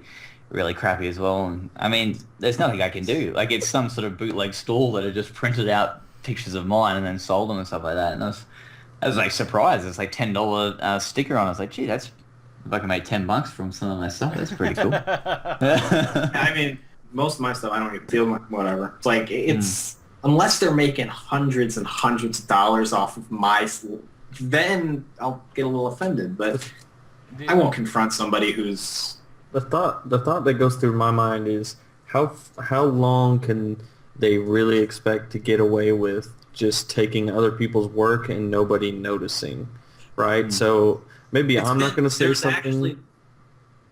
really crappy as well. And I mean, there's nothing I can do. Like, it's some sort of bootleg stall that had just printed out pictures of mine and then sold them and stuff like that. And I was like surprised. It's like $10 sticker on it. I was like, gee, if I can make $10 from some of my stuff, that's pretty cool. I mean, most of my stuff I don't even feel like whatever. It's like it's unless they're making hundreds and hundreds of dollars off of then I'll get a little offended. But I won't confront somebody who's The thought that goes through my mind is how long can they really expect to get away with just taking other people's work and nobody noticing, right? So maybe I'm not going to say something. Actually,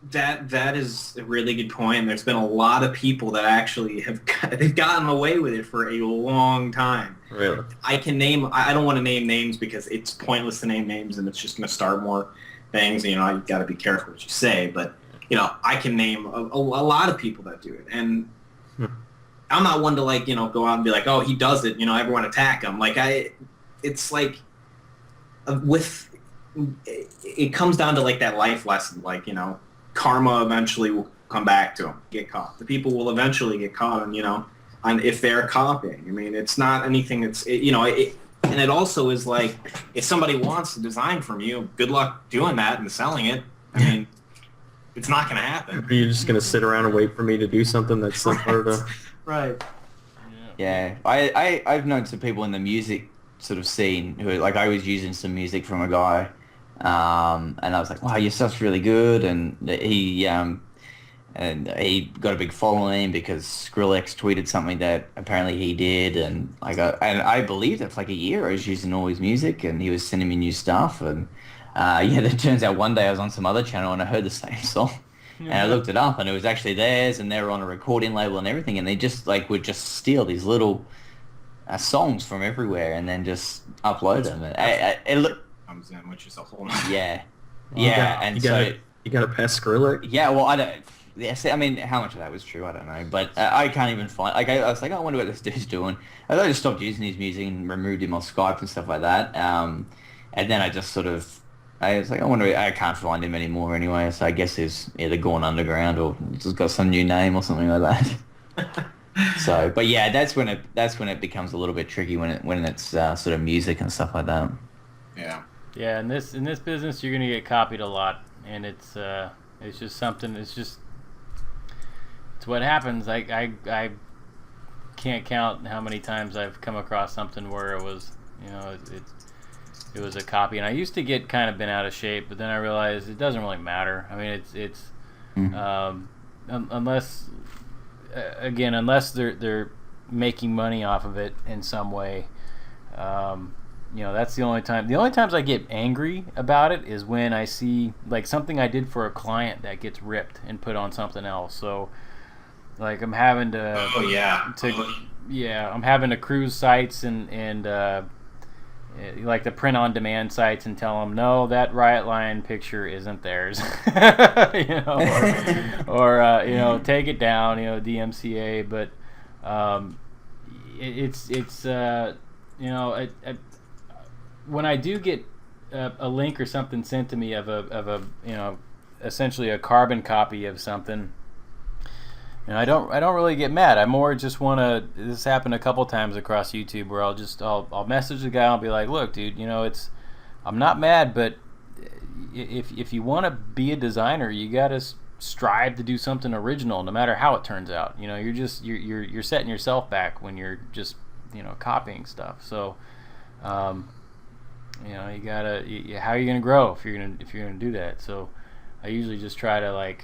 that is a really good point. There's been a lot of people that actually they've gotten away with it for a long time. Really? I don't want to name names because it's pointless to name names and it's just going to start more things. You got to be careful what you say, but I can name a lot of people that do it, and I'm not one to go out and be like, oh, he does it, everyone attack him. It's like it comes down to that life lesson, karma eventually will come back to him, get caught. The people will eventually get caught on if they're copying. I mean, it's not anything that's and it also is like, if somebody wants to design from you, good luck doing that and selling it. I mean, it's not going to happen. Are you just going to sit around and wait for me to do something that's similar to... Right. Yeah. I've known some people in the music sort of scene who, I was using some music from a guy, and I was like, wow, your stuff's really good, and he got a big following because Skrillex tweeted something that apparently he did, and I believe that for a year I was using all his music, and he was sending me new stuff, and it turns out one day I was on some other channel and I heard the same song, and I looked it up and it was actually theirs, and they were on a recording label and everything, and they just would just steal these little songs from everywhere and then just upload them. It comes in, which is a whole yeah. You gotta pass Skrillex. Yeah, well, I don't. Yeah, see, I mean, how much of that was true, I don't know. But I can't even find... I was like, I wonder what this dude's doing. I just stopped using his music and removed him off Skype and stuff like that. And then I just sort of... I was like, I can't find him anymore anyway, so I guess he's either gone underground or just got some new name or something like that. So, but yeah, that's when it becomes a little bit tricky when it's sort of music and stuff like that. Yeah. Yeah, in this business, you're gonna get copied a lot, and it's just something. It's what happens. I can't count how many times I've come across something where it was, it was a copy, and I used to get kind of bent out of shape, but then I realized it doesn't really matter. I mean, it's unless they're making money off of it in some way. That's the only time. The only times I get angry about it is when I see something I did for a client that gets ripped and put on something else. So, I'm having to. Oh yeah. I'm having to cruise sites and the print-on-demand sites and tell them, no, that Riot Line picture isn't theirs, or take it down, DMCA. But when I do get a link or something sent to me of a essentially a carbon copy of something, I don't really get mad. I more just want to. This happened a couple times across YouTube where I'll message the guy. I'll be like, look, dude, I'm not mad, but if you want to be a designer, you gotta strive to do something original, no matter how it turns out. You're setting yourself back when you're just copying stuff. So, you gotta. How are you gonna grow if you're gonna do that? So, I usually just try to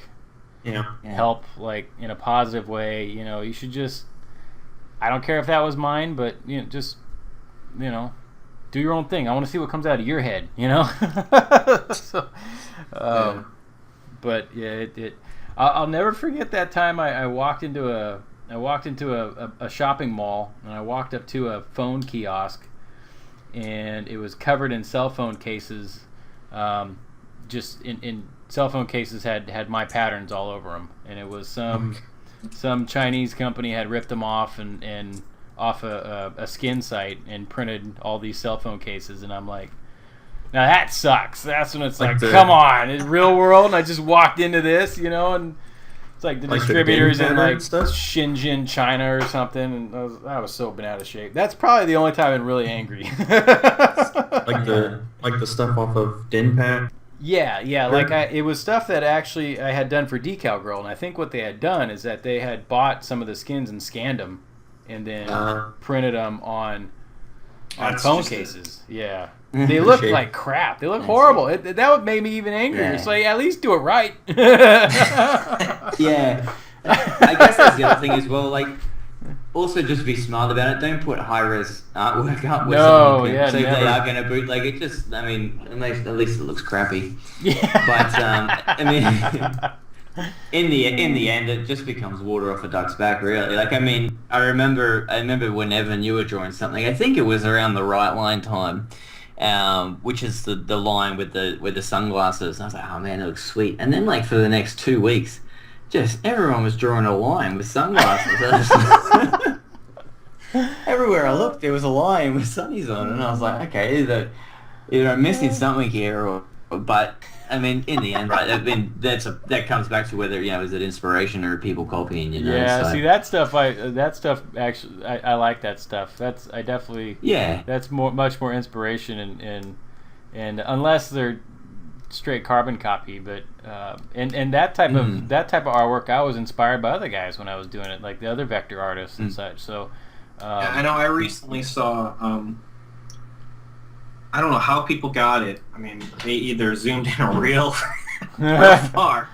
help in a positive way. You should just, I don't care if that was mine, but just do your own thing. I want to see what comes out of your head, so but yeah, I'll never forget that time I walked into a shopping mall, and I walked up to a phone kiosk, and it was covered in cell phone cases, just in cell phone cases had my patterns all over them, and it was some Chinese company had ripped them off and off a skin site and printed all these cell phone cases, and I'm like, now that sucks. That's when it's come on, in real world, and I just walked into this, and it's the distributors in Shenzhen, China or something, and I was so bent out of shape. That's probably the only time I'm really angry. the stuff off of DinPack. Yeah. Like it was stuff that actually I had done for Decal Girl, and I think what they had done is that they had bought some of the skins and scanned them, and then printed them on phone cases. Yeah. They look like crap. They look horrible. That would make me even angrier. It's like, at least do it right. Yeah. I guess that's the other thing as well. Like, also just be smart about it. Don't put high-res artwork up with someone so they are going to bootleg it. Just, I mean, at least it looks crappy. Yeah. But, I mean, in the end, it just becomes water off a duck's back, really. Like, I mean, I remember when Evan, you were drawing something. I think it was around the Right Line time. Which is the line with the sunglasses. And I was like, oh man, it looks sweet. And then like for the next 2 weeks, just everyone was drawing a line with sunglasses. Everywhere I looked, there was a line with sunnies on, and I was like, okay, either I'm missing something here, but I mean, in the end, right? I mean, that comes back to whether is it inspiration or people copying, Yeah, so. See that stuff. Actually, I like that stuff. I definitely. Yeah. That's much more inspiration and unless they're straight carbon copy, but and that type of artwork, I was inspired by other guys when I was doing it, like the other vector artists and such. So. I know. I recently saw. I don't know how people got it. I mean, they either zoomed in or real far,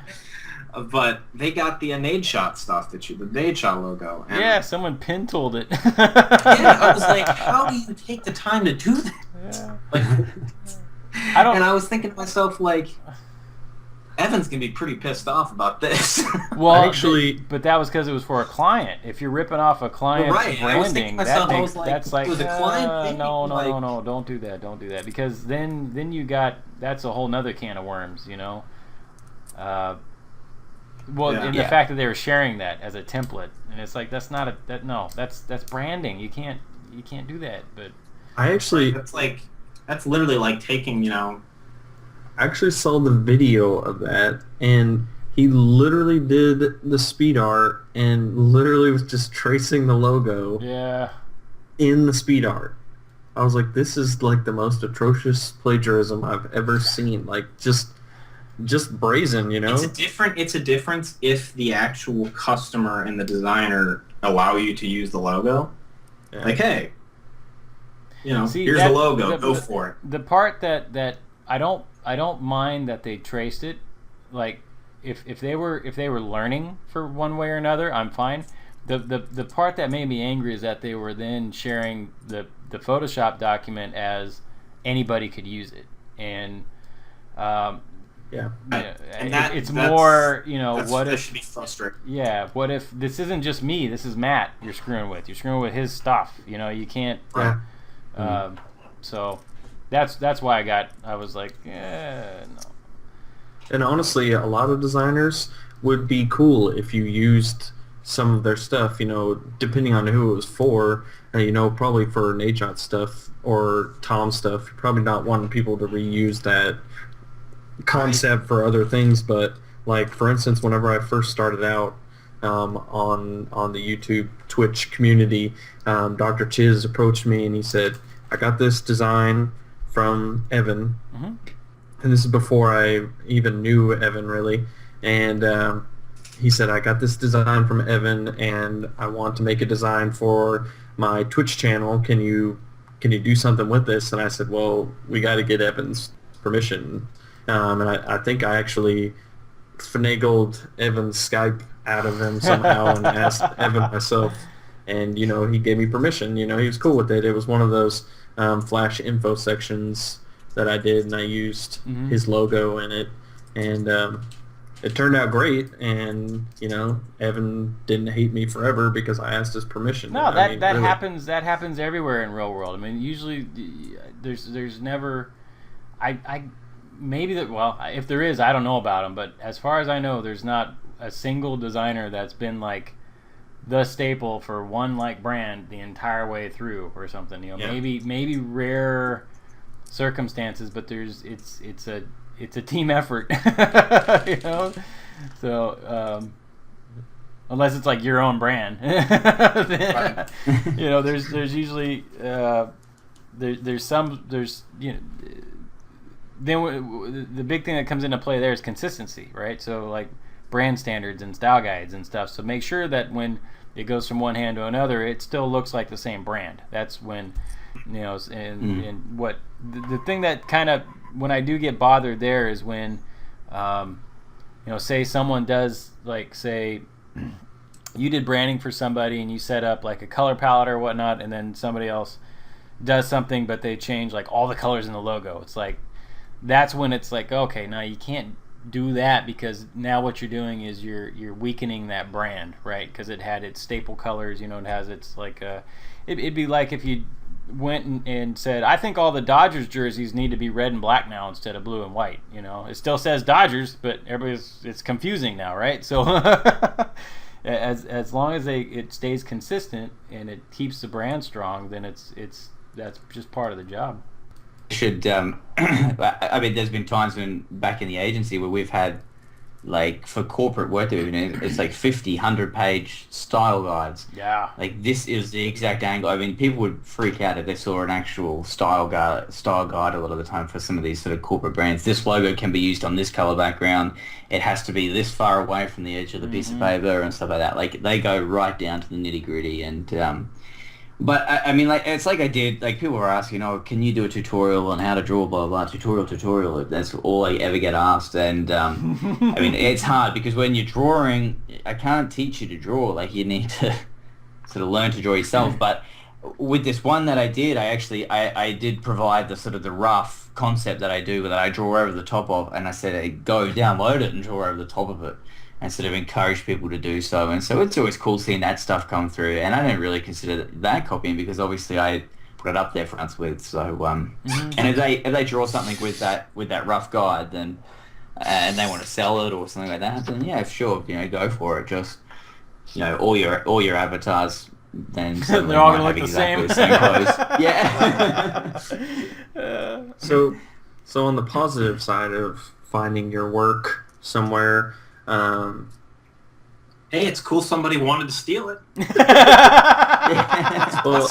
but they got the Nade Shot stuff the Nade Shot logo. And yeah, someone pin tooled it. Yeah, I was like, how do you take the time to do that? Yeah. Like, and I was thinking to myself, like, Evan's gonna be pretty pissed off about this. Well, actually, but that was because it was for a client. If you're ripping off a client's branding, that's like no, don't do that, because then you got, that's a whole nother can of worms, The fact that they were sharing that as a template, and it's like that's branding. You can't do that. But that's literally like taking I actually saw the video of that, and he literally did the speed art and literally was just tracing the logo in the speed art. I was like, this is like the most atrocious plagiarism I've ever seen. Like, just brazen, It's a difference if the actual customer and the designer allow you to use the logo. Yeah. Like, hey, here's the logo, go for it. The part that I don't mind that they traced it. Like, if they were learning for one way or another, I'm fine. The part that made me angry is that they were then sharing the Photoshop document as anybody could use it, and it's more what if should be frustrating. Yeah, what if this isn't just me? This is Matt. You're screwing with his stuff. You can't. So. That's why I was like, no. And honestly, a lot of designers would be cool if you used some of their stuff, depending on who it was for, probably for Nade Shot stuff or Tom stuff. You're probably not wanting people to reuse that concept for other things, but like, for instance, whenever I first started out on the YouTube Twitch community, Dr. Chiz approached me and he said, I got this design from Evan, and this is before I even knew Evan really, and he said, I got this design from Evan and I want to make a design for my Twitch channel. Can you do something with this? And I said, well, we got to get Evan's permission, and I think I actually finagled Evan's Skype out of him somehow and asked Evan myself, and he gave me permission. He was cool with it. It was one of those Flash info sections that I did, and I used his logo in it, and it turned out great. And Evan didn't hate me forever because I asked his permission. No, that really happens. That happens everywhere in real world. I mean, usually there's never, maybe that. Well, if there is, I don't know about them. But as far as I know, there's not a single designer that's been like the staple for one brand the entire way through or something. Maybe rare circumstances, but it's a team effort. So unless it's like your own brand, then, there's usually there's the big thing that comes into play there is consistency, right? So like brand standards and style guides and stuff. So make sure that when it goes from one hand to another, it still looks like the same brand. That's when, and what the thing that kind of, when I do get bothered there is when, say someone does, like, say you did branding for somebody and you set up like a color palette or whatnot, and then somebody else does something but they change like all the colors in the logo. It's like, that's when it's like, okay, now you can't do that, because now what you're doing is you're weakening that brand, right? Because it had its staple colors, it has its like it'd be like if you went and said, I think all the Dodgers jerseys need to be red and black now instead of blue and white. It still says Dodgers, but it's confusing now, right? So as long as it stays consistent and it keeps the brand strong, then that's just part of the job. Should I mean, there's been times when back in the agency where we've had, like, for corporate work that we've been in, it's like 50, 100-page style guides. Yeah. Like, this is the exact angle. I mean, people would freak out if they saw an actual style guide a lot of the time for some of these sort of corporate brands. This logo can be used on this color background. It has to be this far away from the edge of the piece of paper and stuff like that. Like, they go right down to the nitty-gritty. And but I mean, like, it's like I did, like, people were asking, can you do a tutorial on how to draw, blah, blah, tutorial. That's all I ever get asked. And, I mean, it's hard because when you're drawing, I can't teach you to draw. Like, you need to sort of learn to draw yourself. But with this one that I did, I did provide the sort of the rough concept that I do, that I draw over the top of. And I said, hey, go download it and draw over the top of it, and sort of encourage people to do so. And so it's always cool seeing that stuff come through. And I don't really consider that copying, because obviously I put it up there for once with. So and if they draw something with that rough guide, then and they want to sell it or something like that, then yeah, sure, go for it. Just all your avatars, then they're all gonna look the same. Clothes. Yeah. So on the positive side of finding your work somewhere, hey, it's cool somebody wanted to steal it. well,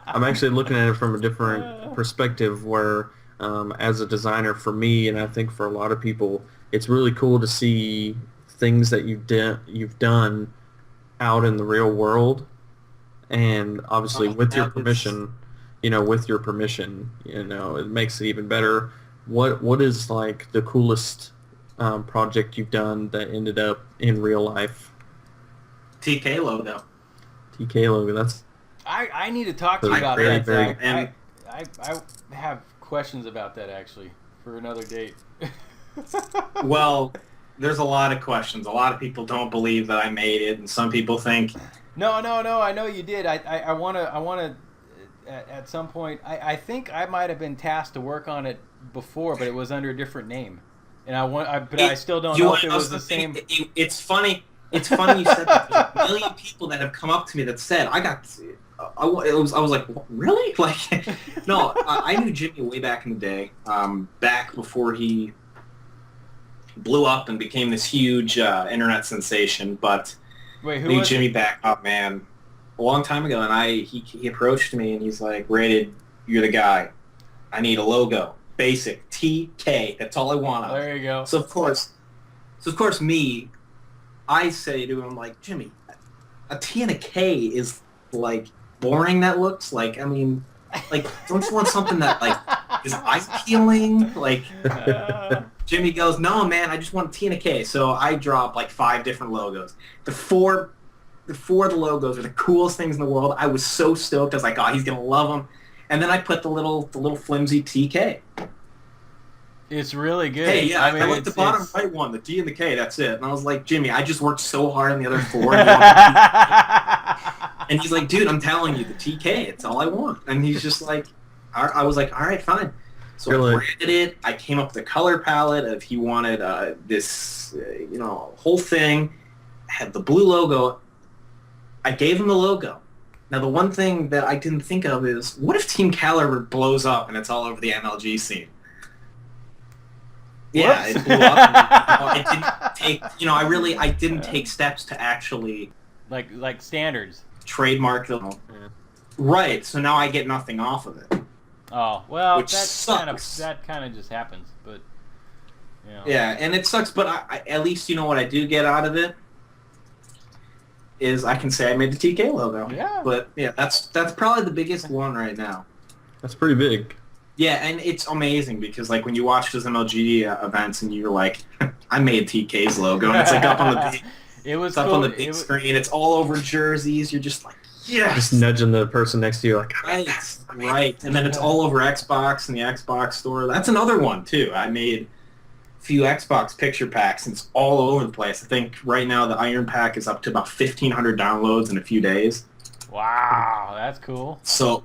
I'm actually looking at it from a different perspective where, as a designer, for me, and I think for a lot of people, it's really cool to see things that you've done out in the real world, and obviously with your permission, it makes it even better. What is like the coolest project you've done that ended up in real life? TK logo. TK logo. That's. I need to talk to you about that. Zach. I have questions about that actually for another date. Well, there's a lot of questions. A lot of people don't believe that I made it, and some people think. No. I know you did. I want to. At some point, I think I might have been tasked to work on it before, but it was under a different name. And I still don't know if it was the same. It's funny. It's funny you said that. There's a million people that have come up to me that said I was like, really? Like, no, I knew Jimmy way back in the day, back before he blew up and became this huge internet sensation. But wait, who I knew was Jimmy it? back up, man, a long time ago. And he approached me and he's like, Rated, you're the guy. I need a logo. Basic TK. That's all I want. There you go. So of course, I say to him, like, Jimmy, a T and a K is like boring. That looks like. I mean, like, don't you want something that like is eye peeling? Like, Jimmy goes, no, man, I just want a T and a K. So I drop like 5 different logos. The four of the logos are the coolest things in the world. I was so stoked. I was like, oh, he's gonna love them. And then I put the little flimsy TK. It's really good. Hey, yeah, I mean, I like the bottom right one, the T and the K, that's it. And I was like, Jimmy, I just worked so hard on the other 4. And he's like, dude, I'm telling you, the TK, it's all I want. And he's just like, I was like, all right, fine. So Really? I branded it. I came up with a color palette of he wanted this, whole thing. Had the blue logo. I gave him the logo. Now, the one thing that I didn't think of is, what if Team Caliber blows up and it's all over the MLG scene? Yeah, it blew up. And, it didn't take, I didn't take steps to actually like standards. trademark them. Yeah. Right, so now I get nothing off of it. Oh well, which that sucks. kind of just happens, but Yeah, and it sucks, but I at least you know what I do get out of it is I can say I made the TK logo. Yeah. But yeah, that's probably the biggest one right now. That's pretty big. Yeah, and it's amazing because like when you watch those MLG events and you're like, I made TK's logo, and it's like up on the big, it was it's up cool. on the big screen. It's all over jerseys. You're just like, yes. Just nudging the person next to you like, Right. And then it's all over Xbox and the Xbox store. That's another one too. I made a few Xbox picture packs, and it's all over the place. I think right now the Iron Pack is up to about 1,500 downloads in a few days. Wow, that's cool. So,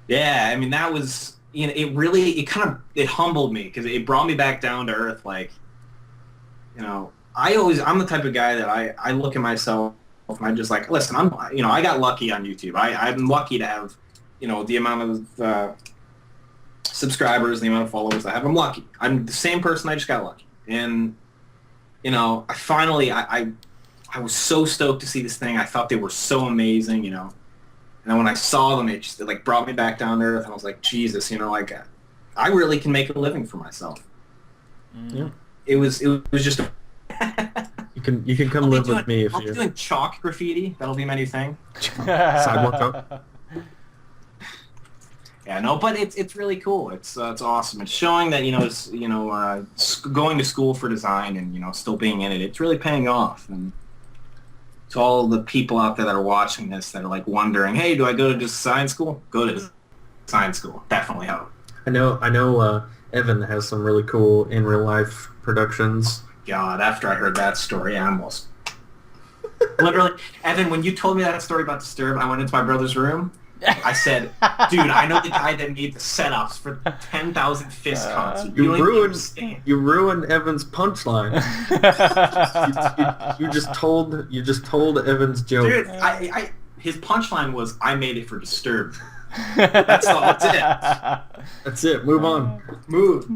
yeah, I mean that was. It humbled me because it brought me back down to earth. Like, I'm the type of guy that I look at myself and I'm just like, listen, I got lucky on YouTube. I'm lucky to have, the amount of subscribers, the amount of followers I have. I'm lucky. I'm the same person. I just got lucky. And, I was so stoked to see this thing. I thought they were so amazing, And then when I saw them, it brought me back down to earth, and I was like, Jesus, I really can make a living for myself. Yeah. It was just. You can come live with me if I'll be you doing chalk graffiti. That'll be my new thing. sidewalk chalk. Yeah, no, but it's really cool. It's awesome. It's showing that going to school for design and still being in it. It's really paying off. And to all the people out there that are watching this that are like wondering, hey, do I go to design school? Go to design school. Definitely help. I know. Evan has some really cool in real life productions. God, after I heard that story, I almost literally. Evan, when you told me that story about Disturbed, I went into my brother's room. I said, dude, I know the guy that made the setups for 10,000 Fist concert. You ruined Evan's punchline. you just told Evan's joke. Dude, his punchline was, I made it for Disturbed. That's it. That's it. Move on. Move.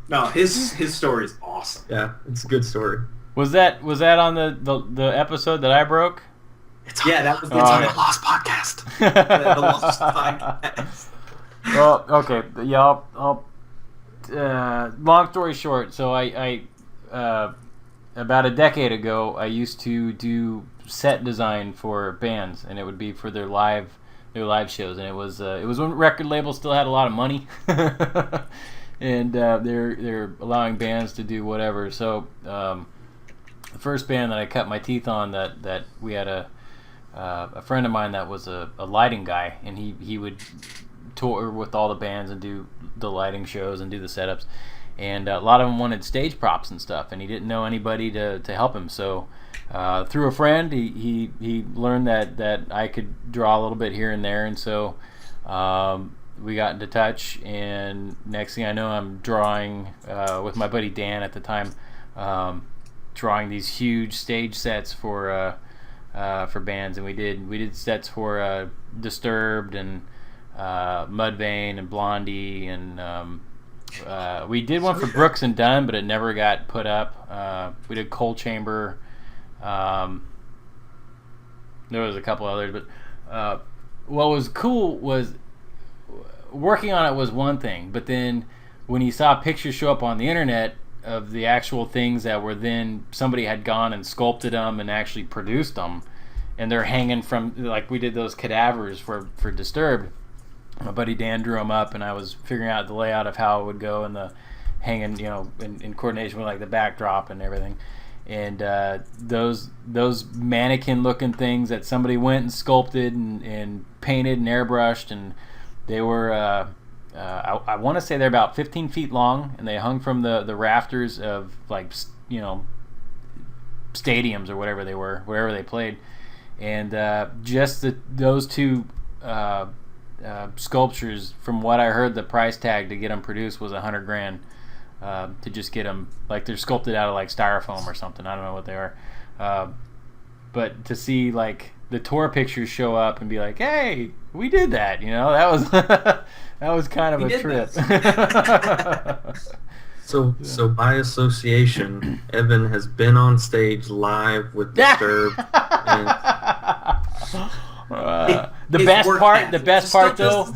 No, his story is awesome. Yeah, it's a good story. Was that on the episode that I broke? That was the Lost Podcast. The Lost Podcast. Well, okay, yeah. I'll long story short, so I about a decade ago, I used to do set design for bands, and it would be for their live shows, and it was when record labels still had a lot of money, and they're allowing bands to do whatever. So the first band that I cut my teeth on that we had a friend of mine that was a lighting guy, and he would tour with all the bands and do the lighting shows and do the setups, and a lot of them wanted stage props and stuff, and he didn't know anybody to help him. So through a friend, he learned that I could draw a little bit here and there, and so we got into touch, and next thing I know, I'm drawing with my buddy Dan at the time, drawing these huge stage sets for bands, and we did sets for Disturbed and Mudvayne and Blondie, and we did one for Brooks and Dunn, but it never got put up. We did Cold Chamber. There was a couple others, but what was cool was working on it was one thing, but then when you saw pictures show up on the internet of the actual things that were then somebody had gone and sculpted them and actually produced them, and they're hanging from, like we did those cadavers for Disturbed. My buddy Dan drew them up, and I was figuring out the layout of how it would go and the hanging, in coordination with like the backdrop and everything. And those mannequin looking things that somebody went and sculpted and painted and airbrushed, and they were I want to say they're about 15 feet long, and they hung from the rafters of stadiums or whatever they were, wherever they played. And just those two sculptures, from what I heard, the price tag to get them produced was $100,000 to just get them, like they're sculpted out of like styrofoam or something. I don't know what they are, but to see like the tour pictures show up and be like, "Hey, we did that," that was that was kind of a trip. So by association, Evan has been on stage live with Disturbed. And the best part though,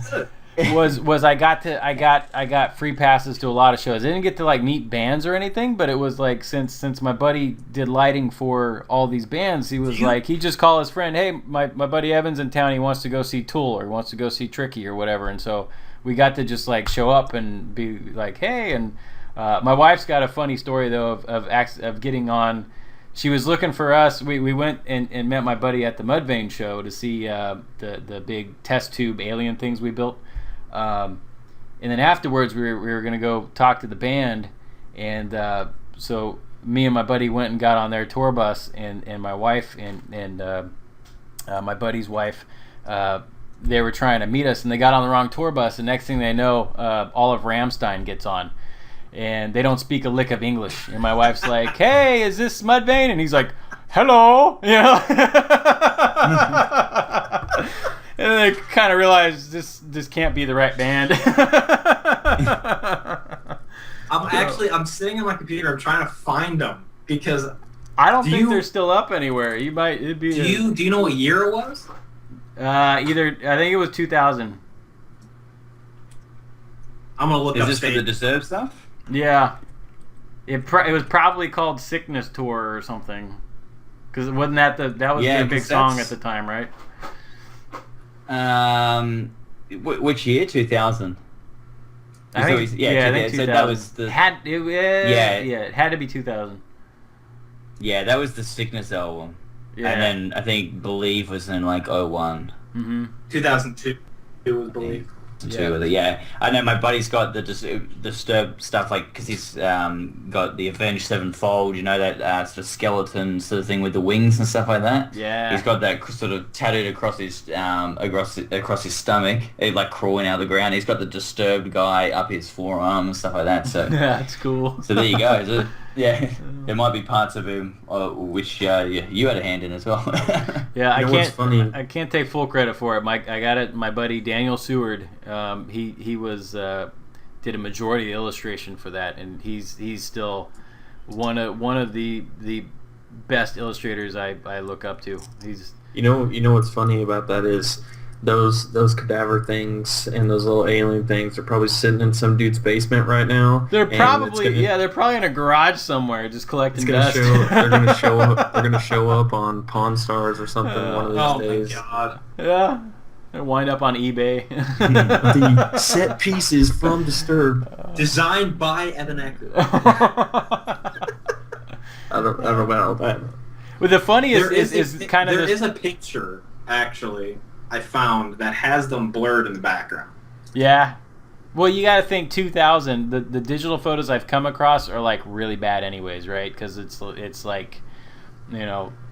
was I got free passes to a lot of shows. I didn't get to like meet bands or anything, but it was like since my buddy did lighting for all these bands, he was like, he just called his friend, hey, my buddy Evan's in town, he wants to go see Tool or he wants to go see Tricky or whatever, and so we got to just like show up and be like, hey, and my wife's got a funny story though of getting on. She was looking for us. We went and met my buddy at the Mudvayne show to see the big test tube alien things we built. And then afterwards, we were going to go talk to the band. And so me and my buddy went and got on their tour bus. And my wife and my buddy's wife, they were trying to meet us. And they got on the wrong tour bus. And next thing they know, Olive Ramstein gets on. And they don't speak a lick of English. And my wife's like, hey, is this Mudvayne? And he's like, hello. You know? And they kind of realized this can't be the right band. I'm sitting on my computer. I'm trying to find them because I don't think they're still up anywhere. It'd be. Do you know what year it was? I think it was 2000. I'm gonna look up. Is this for the Disturbed stuff? Yeah, it was probably called Sickness Tour or something, because wasn't that was their big song at the time, right? Which year? 2000. I think 2000. So that was the it had to be 2000. Yeah, that was the Sickness album. Yeah. And then I think Believe was in like 01. 2002. It was Believe. Yeah, I know my buddy's got the Disturbed stuff, like, because he's got the Avenged Sevenfold, you know, that sort of skeleton sort of thing with the wings and stuff like that. Yeah, he's got that sort of tattooed across his across his stomach, like crawling out of the ground. He's got the Disturbed guy up his forearm and stuff like that. So yeah, that's cool. So there you go. So, yeah, there might be parts of him which you had a hand in as well. Yeah, I can't take full credit for it. I got it. My buddy Daniel Seward, he did a majority of the illustration for that, and he's still one of the best illustrators I look up to. He's you know what's funny about that is those cadaver things and those little alien things are probably sitting in some dude's basement right now. They're probably they're probably in a garage somewhere just collecting dust. They're gonna show up. They're gonna show up on Pawn Stars or something one of these days. Oh my god! Yeah, and wind up on eBay. The set pieces from Disturbed, designed by Evan Ecker. I don't know about all that. But the funniest is kind of there is a picture actually I found that has them blurred in the background. Yeah. Well, you got to think 2000. The digital photos I've come across are like really bad, anyways, right? Because it's like,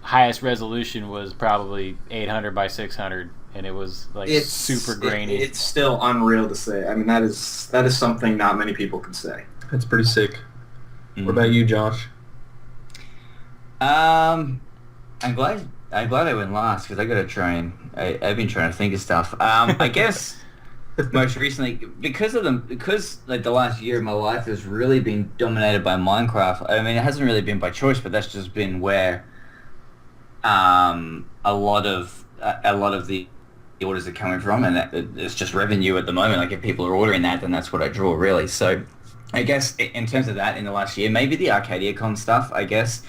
highest resolution was probably 800 by 600, and it was like super grainy. It's still unreal to say. I mean, that is something not many people can say. That's pretty sick. What about you, Josh? I'm glad I went last because I got to train. I've been trying to think of stuff. I guess most recently because like the last year of my life has really been dominated by Minecraft. I mean, it hasn't really been by choice, but that's just been where a lot of the orders are coming from, and it's just revenue at the moment. Like if people are ordering that, then that's what I draw really. So I guess in terms of that in the last year, maybe the ArcadiaCon stuff, I guess.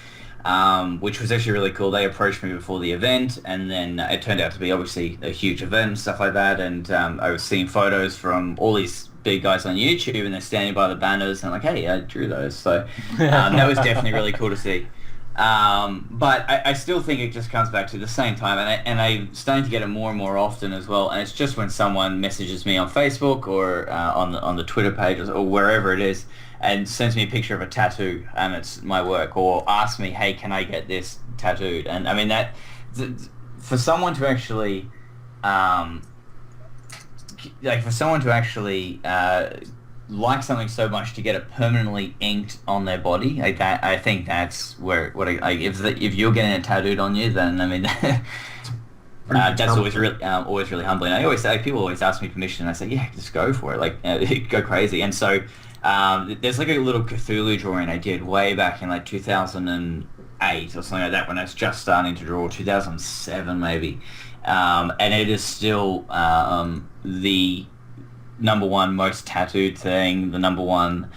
Which was actually really cool. They approached me before the event, and then it turned out to be obviously a huge event and stuff like that. And I was seeing photos from all these big guys on YouTube, and they're standing by the banners, and I'm like, hey, I drew those. So that was definitely really cool to see. But I still think it just comes back to the same time, and I'm starting to get it more and more often as well. And it's just when someone messages me on Facebook or on the Twitter page or wherever it is, and sends me a picture of a tattoo and it's my work, or asks me, hey, can I get this tattooed? And I mean that for someone to actually like something so much to get it permanently inked on their body, like that, I think that's where if you're getting it tattooed on you, then I mean that's always really humbling. I always say, people always ask me permission, and I say, yeah, just go for it, like go crazy. And so there's like a little Cthulhu drawing I did way back in like 2008 or something like that, when I was just starting to draw, 2007 maybe, and it is still number one most tattooed thing, the number one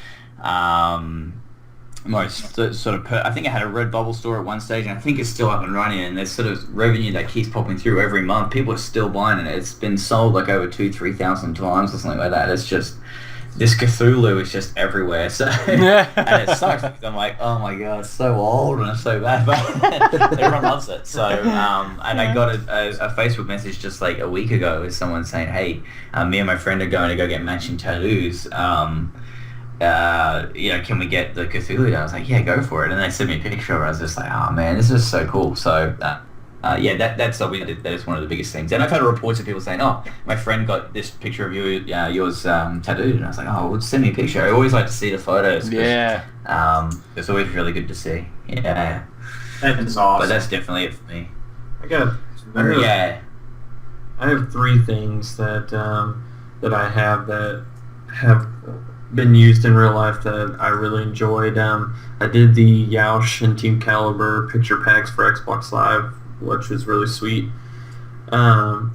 most sort of I think I had a Redbubble store at one stage, and I think it's still up and running, and there's sort of revenue that keeps popping through every month. People are still buying it. It's been sold like over 2,000-3,000 times or something like that. It's just, this Cthulhu is just everywhere. So and it sucks because I'm like, oh my god, it's so old and it's so bad, but everyone loves it. So and I got a Facebook message just like a week ago with someone saying, hey, me and my friend are going to go get matching tattoos. Can we get the Cthulhu? I was like, yeah, go for it. And they sent me a picture of it. I was just like, oh man, this is so cool. So that's that is one of the biggest things. And I've had reports of people saying, oh, my friend got this picture of yours tattooed, and I was like, oh, well, send me a picture. I always like to see the photos. Yeah. It's always really good to see. Yeah. That is awesome. But that's definitely it for me. I have 3 things that I have that have been used in real life that I really enjoyed. I did the Yaush and Team Caliber picture packs for Xbox Live, which was really sweet. And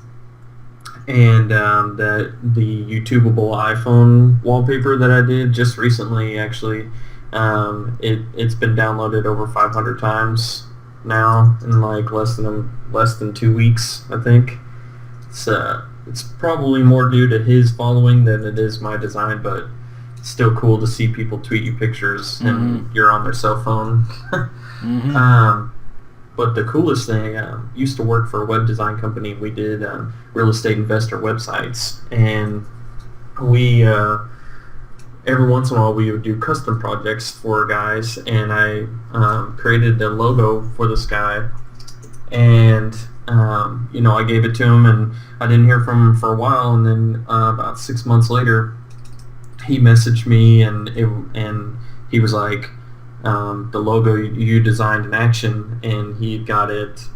the YouTubeable iPhone wallpaper that I did just recently, actually, it's been downloaded over 500 times now in like less than 2 weeks, I think. It's probably more due to his following than it is my design, but it's still cool to see people tweet you pictures and you're on their cell phone. But the coolest thing, used to work for a web design company. We did real estate investor websites, and we every once in a while we would do custom projects for guys, and I created a logo for this guy, and I gave it to him, and I didn't hear from him for a while, and then about 6 months later, he messaged me, and he was like, the logo you designed in action, and he got it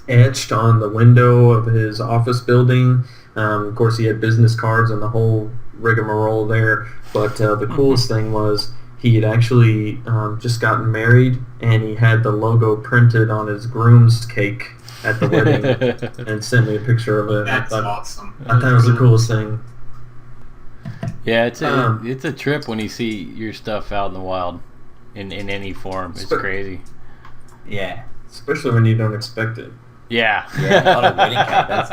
etched on the window of his office building. Of course, he had business cards and the whole rigmarole there, but the coolest thing was he had actually just gotten married, and he had the logo printed on his groom's cake at the wedding and sent me a picture of it. That's awesome. I thought it was the coolest thing. Yeah, it's a trip when you see your stuff out in the wild, in any form. It's crazy. Yeah, especially when you don't expect it. Yeah. On a wedding cake, that's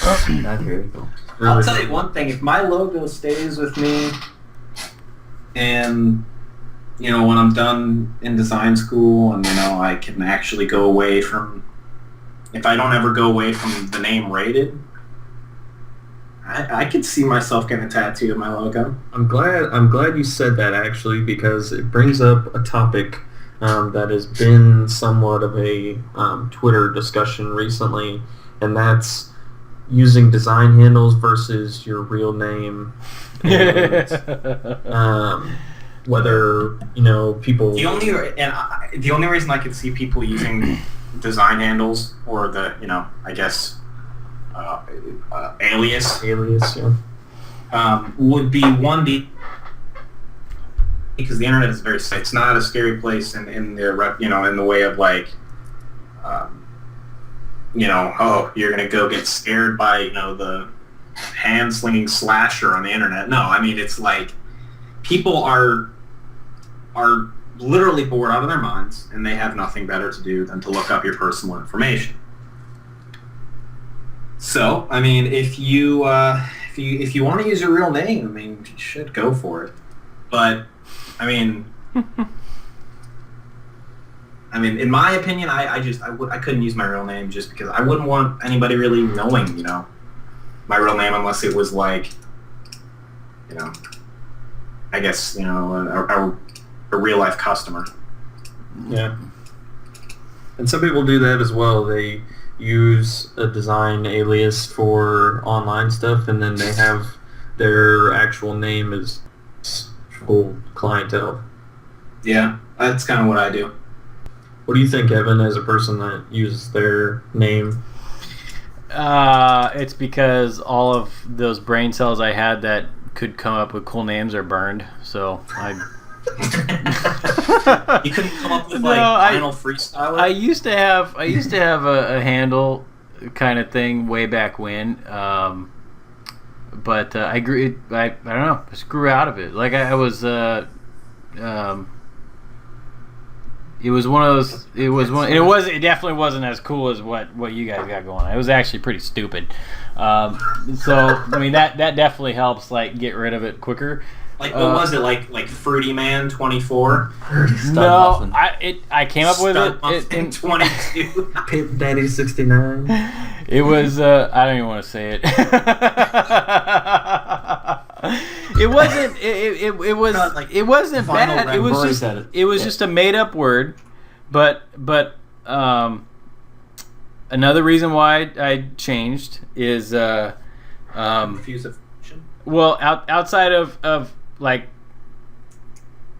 awesome. That's very cool. I'll tell you one thing: if my logo stays with me, and when I'm done in design school, and I can actually go away from, if I don't ever go away from the name Rated, I could see myself getting a tattoo of my logo. I'm glad you said that, actually, because it brings up a topic that has been somewhat of a Twitter discussion recently, and that's using design handles versus your real name. And, whether people. The only reason I could see people using design handles or the I guess. Alias, yeah. Would be because the internet is it's not a scary place in the in the way of like, oh, you're gonna go get scared by the hand slinging slasher on the internet. No, I mean it's like people are literally bored out of their minds, and they have nothing better to do than to look up your personal information. So, I mean, if you want to use your real name, I mean, you should go for it. But, I mean, in my opinion, I couldn't use my real name just because I wouldn't want anybody really knowing, my real name unless it was like, I guess, a real life customer. Yeah. And some people do that as well. They use a design alias for online stuff, and then they have their actual name as full clientele. Yeah, that's kind of what I do. What do you think, Evan, as a person that uses their name? It's because all of those brain cells I had that could come up with cool names are burned, so I... You couldn't come up with Final Freestyler? I used to have a handle kind of thing way back when. But I grew. I don't know. Just grew out of it. Like I was. It was one of those. It was one. It was. It definitely wasn't as cool as what you guys got going on. It was actually pretty stupid. So I mean that definitely helps like get rid of it quicker. Like what was it like Fruity Man 24? No, I came up with it in 22. Pimp Daddy 69. It was I don't even want to say it. It wasn't. It was. It wasn't bad. It was just a made up word, but another reason why I changed is well outside of like.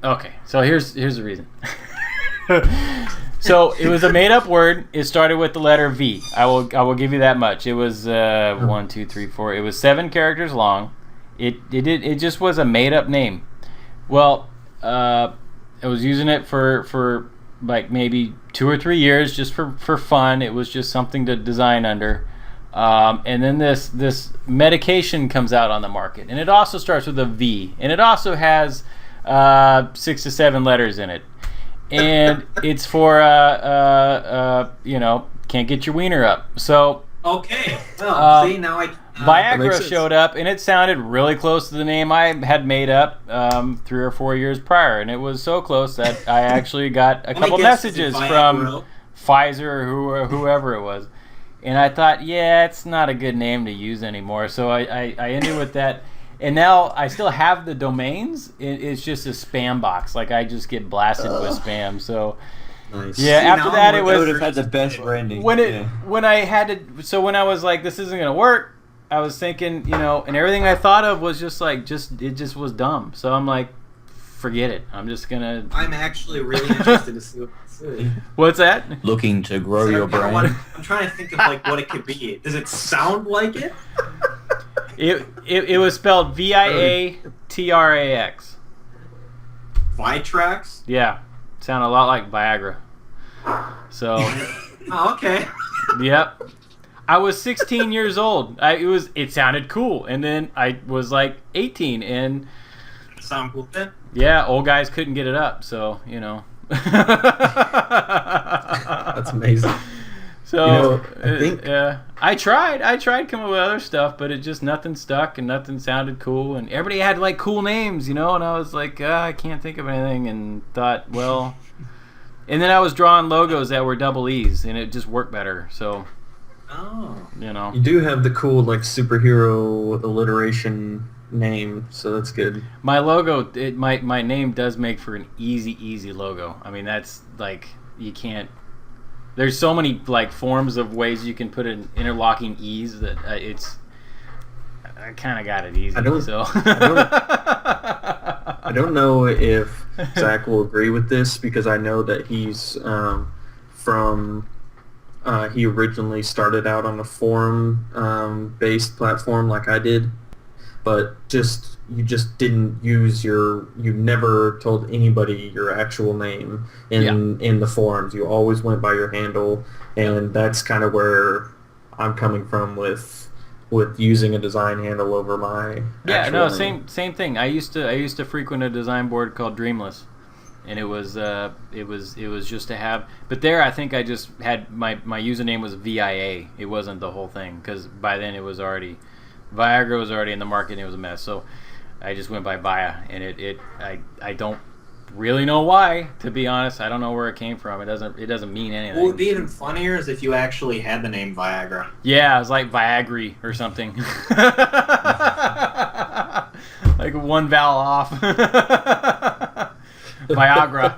Okay, so here's the reason. So it was a made up word. It started with the letter V. I will give you that much. It was 1, 2, 3, 4. It was 7 characters long. It just was a made up name. Well, I was using it for like maybe 2 or 3 years just for fun. It was just something to design under. And then this medication comes out on the market, and it also starts with a V, and it also has 6 to 7 letters in it, and it's for can't get your wiener up. So okay, well, see now Viagra showed up, and it sounded really close to the name I had made up 3 or 4 years prior, and it was so close that I actually got a couple messages from Pfizer or whoever it was. And I thought, yeah, it's not a good name to use anymore. So I ended with that. And now I still have the domains. It's just a spam box. Like I just get blasted with spam. So Nice. yeah, after that it was. would have had the best branding. When I was like, this isn't gonna work. I was thinking, and everything I thought of was just like, it just was dumb. So I'm like, forget it. I'm just gonna. I'm actually really interested to see what this is. What's that? Looking to grow your brain. I'm trying to think of like what it could be. Does it sound like it? It was spelled Viatrax. Vitrax? Yeah, sounded a lot like Viagra. So. Oh, okay. Yep. I was 16 years old. It sounded cool, and then I was like 18, and Sound cool then? yeah, old guys couldn't get it up, so That's amazing. So I think I tried coming up with other stuff, but it just nothing stuck and nothing sounded cool, and everybody had like cool names, and I was like, I can't think of anything, and thought, well, and then I was drawing logos that were double E's, and it just worked better, so. Oh. You do have the cool like superhero alliteration name, so that's good. My logo, my name does make for an easy logo. I mean, that's like you can't. There's so many like forms of ways you can put an interlocking E's that I kind of got it easy. I don't know if Zach will agree with this because I know that he's from. He originally started out on a forum-based platform like I did, but you just didn't use you never told anybody your actual name in the forums. You always went by your handle, and that's kind of where I'm coming from with using a design handle over my actual name. Same thing. I used to frequent a design board called Dreamless. And it was just to have, but there I think I just had my username was VIA. It wasn't the whole thing because by then Viagra was already in the market and it was a mess. So I just went by Via, and I don't really know why, to be honest. I don't know where it came from. It doesn't mean anything. What would be even funnier is if you actually had the name Viagra. Yeah, it was like Viagri or something. Like one vowel off. Viagra.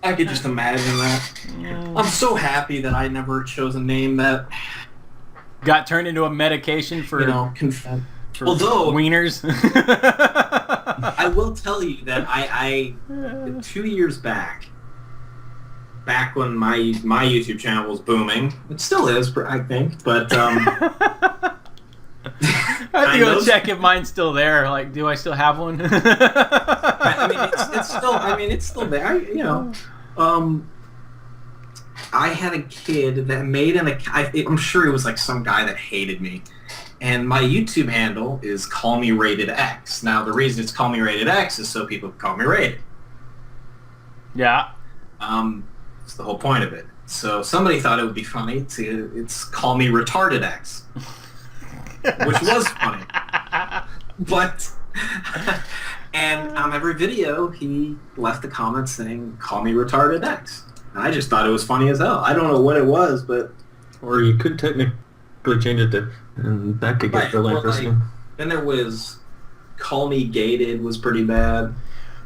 I could just imagine that. I'm so happy that I never chose a name that got turned into a medication for although wieners. I will tell you that I 2 years back when my YouTube channel was booming, it still is, I think, but I have to go check if mine's still there. Like, do I still have one? I mean, it's still there. I had a kid that made an account. I'm sure it was like some guy that hated me. And my YouTube handle is Call Me Rated X. Now, the reason it's Call Me Rated X is so people can call me rated. Yeah. It's the whole point of it. So somebody thought it would be funny it's Call Me Retarded X. Which was funny. But... and on every video, he left a comment saying, Call Me Retarded X. And I just thought it was funny as hell. I don't know what it was, but... Or you could technically change it to... And that could get really interesting. Then there was Call Me Gated was pretty bad.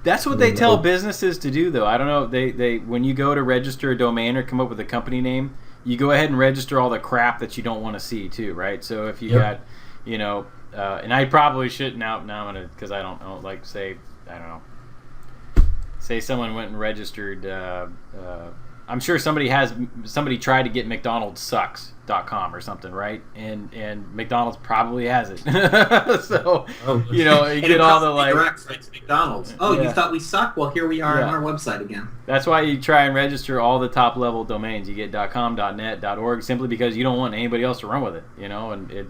That's what they tell businesses to do, though. I don't know. They when you go to register a domain or come up with a company name, you go ahead and register all the crap that you don't want to see, too, right? So if you got, you know, and I probably shouldn't now I'm gonna, because I don't like say someone went and registered. I'm sure somebody tried to get McDonald'sSucks.com or something, right? And McDonald's probably has it. So, you know, you get all the like... Direct right to McDonald's. Oh, you thought we suck? Well, here we are on our website again. That's why you try and register all the top-level domains. You get .com, .net, .org, simply because you don't want anybody else to run with it, you know? And it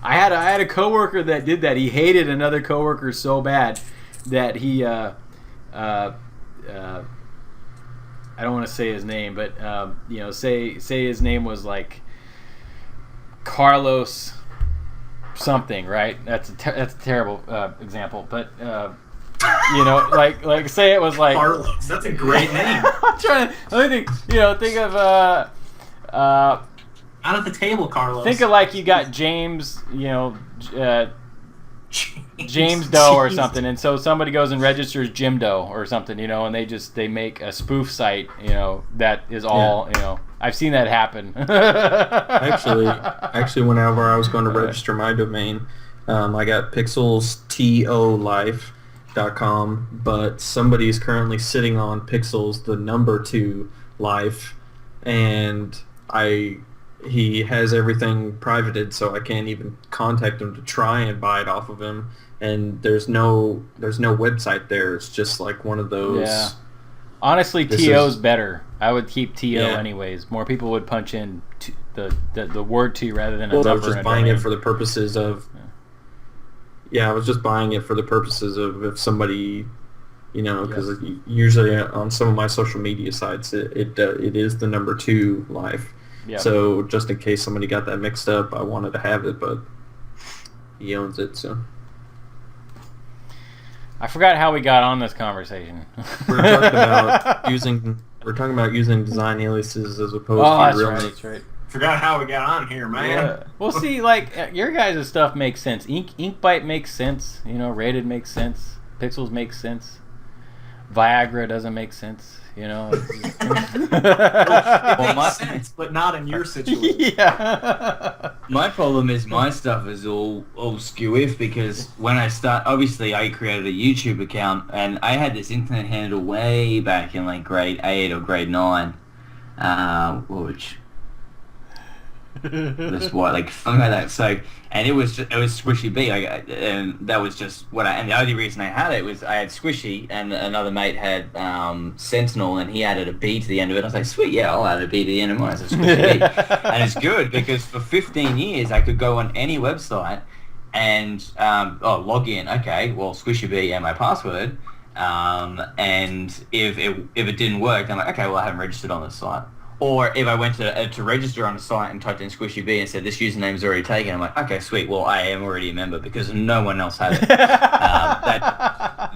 I had a coworker that did that. He hated another coworker so bad that he... I don't want to say his name, but you know, say his name was like Carlos something, right? That's a terrible example, but you know, like say it was like Carlos. That's a great name. I'm trying to. Let me think. You know, think of out at the table, Carlos. Think of like you got James. You know. James Doe or something, and so somebody goes and registers Jim Doe or something, you know, and they make a spoof site, you know, that is all, you know, I've seen that happen. actually, whenever I was going to register my domain, I got pixelstolife.com, but somebody's currently sitting on Pixels, the number 2 life, and he has everything privated, so I can't even contact him to try and buy it off of him. And there's no website there. It's just like one of those. Yeah. Honestly, TO's better. I would keep TO anyways. More people would punch in the word T rather than a number. I was just buying it for the purposes of. Yeah, I was just buying it for the purposes of if somebody, you know, because usually on some of my social media sites, it is the number 2 life. Yep. So just in case somebody got that mixed up, I wanted to have it, but he owns it, so. I forgot how we got on this conversation. We're talking about using design aliases as opposed to real names. That's right. Forgot how we got on here, man. Yeah. Well, see, like your guys' stuff makes sense. Inkbite makes sense. You know, Rated makes sense. Pixels makes sense. Viagra doesn't make sense. You know, it makes sense, but not in your situation. Yeah. My problem is my stuff is all skew-if because when I obviously I created a YouTube account and I had this internet handle way back in like grade 8 or grade 9, which that's what like something like that. So and it was Squishy B, and that was just and the only reason I had it was I had Squishy and another mate had Sentinel and he added a B to the end of it. I was like, sweet, yeah, I'll add a B to the end of mine. So Squishy B, and it's good because for 15 years I could go on any website and log in. Okay, well Squishy B and my password, and if it didn't work, I'm like, okay, well I haven't registered on this site. Or if I went to register on a site and typed in Squishy B and said this username is already taken, I'm like, okay, sweet. Well, I am already a member because no one else had it.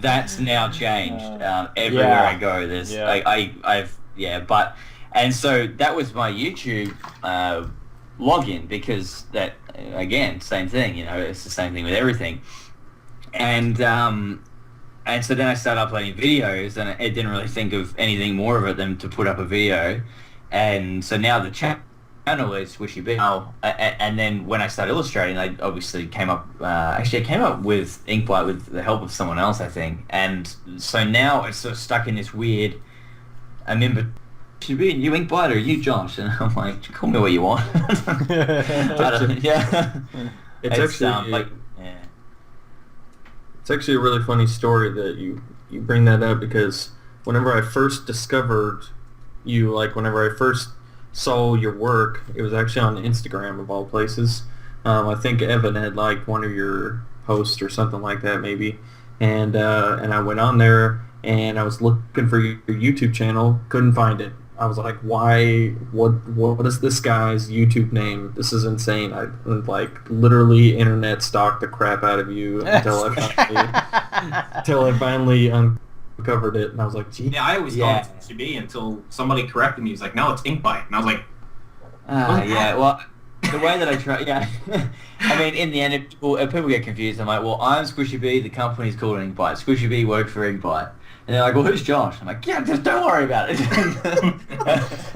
That's now changed. Everywhere I go, there's and so that was my YouTube login because that again, same thing. You know, it's the same thing with everything. And so then I started uploading videos, and it didn't really think of anything more of it than to put up a video. And so now the channel is Squishy B. And then when I started illustrating, I obviously came up... I came up with Inkblight with the help of someone else, I think. And so now it's sort of stuck in this weird... I'm in between you Inkblight or you Josh? And I'm like, call me what you want. It's actually... It's actually a really funny story that you bring that up because whenever I first discovered you, like, whenever I first saw your work, it was actually on Instagram of all places. I think Evan had liked one of your posts or something like that, maybe. And I went on there and I was looking for your YouTube channel, couldn't find it. I was like, why? What is this guy's YouTube name? This is insane. I like literally internet stalked the crap out of you until I finally uncovered it, and I was like, gee. Yeah, I always thought it should be until somebody corrected me. He's like, no, it's Inkbite, and I was like, yeah. Well, the way that I try, I mean, in the end, if people get confused, I'm like, well, I'm Squishy Bee. The company's called Inkbite. Squishy Bee worked for Inkbite. And they're like, well, who's Josh? I'm like, yeah, just don't worry about it.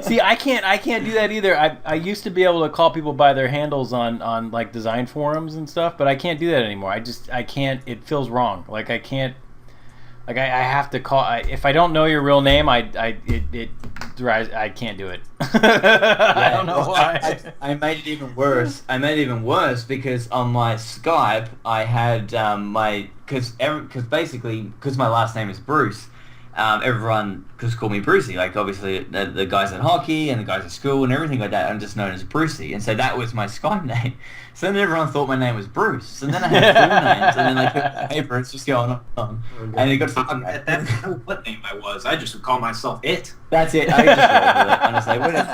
See, I can't do that either. I used to be able to call people by their handles on like design forums and stuff, but I can't do that anymore. I can't. It feels wrong. Like I can't. Like I have to call. If I don't know your real name, it drives. I can't do it. I don't know why. I made it even worse. Because on my Skype I had because my last name is Bruce. Everyone just called me Brucey. Like obviously the guys at hockey and the guys at school and everything like that, I'm just known as Brucey. And so that was my Skype name. So then everyone thought my name was Bruce. And then I had full names. And then like, hey Bruce, what's going on? And it got that's not what name I was. I just would call myself it. That's it. I just rolled with it. And it's like, what is,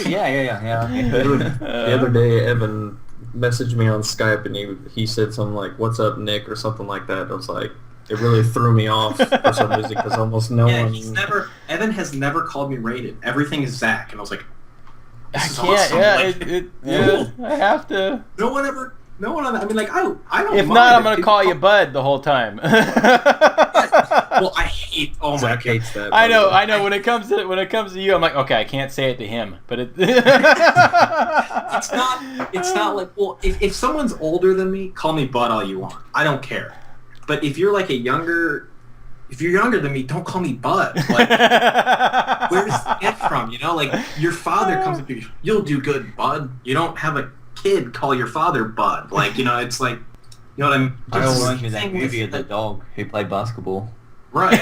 hey, yeah. The other day, Evan messaged me on Skype, and he said something like, "What's up, Nick?" or something like that. I was like, it really threw me off for some reason because almost no one. Evan has never called me Rated. Everything is Zach, and I was like, I this is can't. awesome. I have to. No one. I mean, like I don't. If mind not, I'm if gonna people call you Bud the whole time. Well, I hate. Oh my Zach god. hates that. I know. When it comes to you, I'm like, okay, I can't say it to him, but it. It's not like, well, if someone's older than me, call me Bud all you want. I don't care. But if you're like if you're younger than me, don't call me Bud. Like, where does it get from? You know, like your father comes up to you, you'll do good, Bud. You don't have a kid call your father Bud. Like, you know, it's like, you know what I mean? I always remember that movie of the dog who played basketball. Right.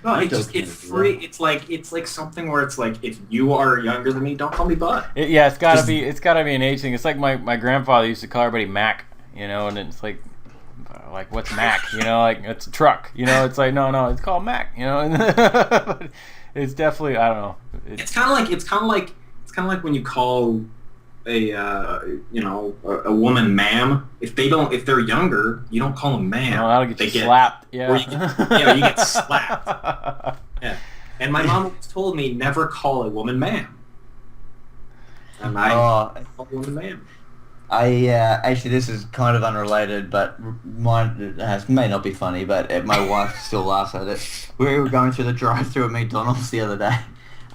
No, it's like something where it's like, if you are younger than me, don't call me Bud. It's gotta be an age thing. It's like my grandfather used to call everybody Mac, you know, and it's like what's Mac, you know, like it's a truck, you know, it's like no, it's called Mac, you know, and it's definitely, I don't know. It's kind of like when you call a woman ma'am. If they're younger, you don't call them ma'am. No, that'll get you slapped. Yeah. Or you get slapped. Yeah. And my mom always told me never call a woman ma'am. And I call a woman ma'am. Actually, this is kind of unrelated, but mine may not be funny, but my wife still laughs at it. We were going through the drive-thru at McDonald's the other day,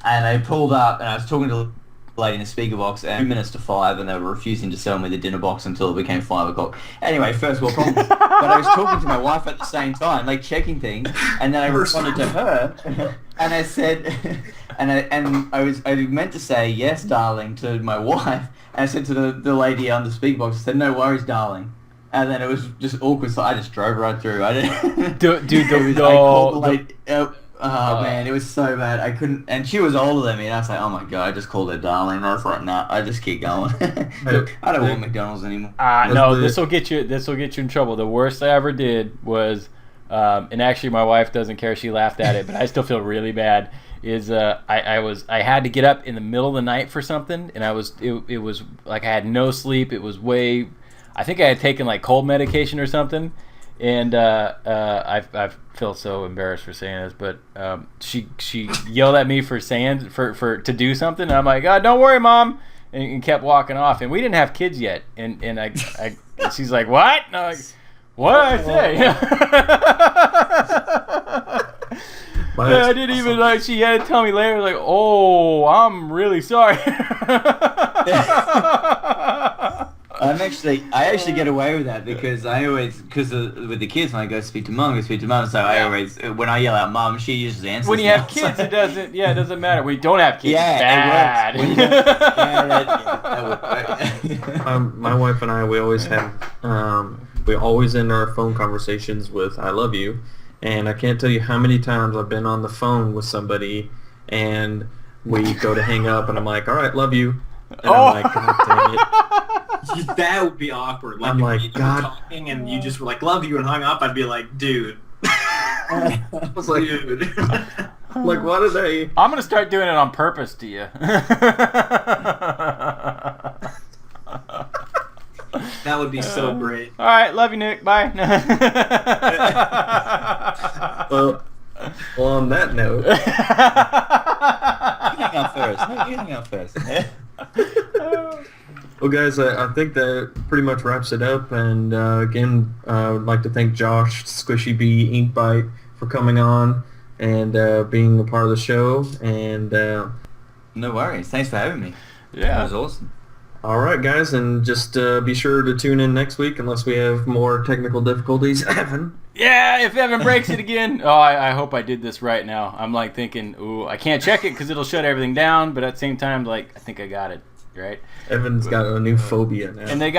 and I pulled up, and I was talking to a lady in the speaker box, and 2 minutes to 5, and they were refusing to sell me the dinner box until it became 5 o'clock. Anyway, first world problems. But I was talking to my wife at the same time, like checking things, and then I responded to her, and I said, I meant to say yes, darling, to my wife. And I said to the lady on the speaker box, I said, no worries, darling. And then it was just awkward, so I just drove right through. I didn't... Man, it was so bad. I couldn't... And she was older than me, and I was like, oh my god, I just called her darling. And I was like, nah, I just keep going. I don't want McDonald's anymore. No, this will get you in trouble. The worst I ever did was... and actually my wife doesn't care, she laughed at it, but I still feel really bad. I had to get up in the middle of the night for something, and it was like I had no sleep. It was I think I had taken like cold medication or something, and I feel so embarrassed for saying this, but she yelled at me for to do something, and I'm like, oh, don't worry, Mom, and kept walking off, and we didn't have kids yet, and I she's like, what? And I'm like, what did I say? I didn't even like. She had to tell me later, like, "Oh, I'm really sorry." I actually get away with that because with the kids, when I go speak to mom. So I always, when I yell out "mom," she usually answers. When you have kids, it doesn't matter. We don't have kids. Yeah, it's bad. My wife and I, we always have, we always end our phone conversations with "I love you," and I can't tell you how many times I've been on the phone with somebody, and we go to hang up, and I'm like, all right, love you. And I'm like, God dang it. That would be awkward. Like, I'm if like, we were God. talking and you just were like, love you, and hung up, I'd be like, dude. I was like, Dude. like, why did they? I'm gonna start doing it on purpose to you. That would be so great. All right, love you, Nick. Bye. Well, on that note, You hang out first. No, you hang out first. well, guys, I think that pretty much wraps it up. And again, I would like to thank Josh, Squishy Bee, Inkbite for coming on and being a part of the show. And No worries. Thanks for having me. That Yeah. was awesome. all right, guys, and just be sure to tune in next week unless we have more technical difficulties. Evan. Yeah, if Evan breaks it again. Oh, I hope I did this right now. I'm like thinking, ooh, I can't check it because it'll shut everything down. But at the same time, like, I think I got it, right? Evan's got a new phobia now. And we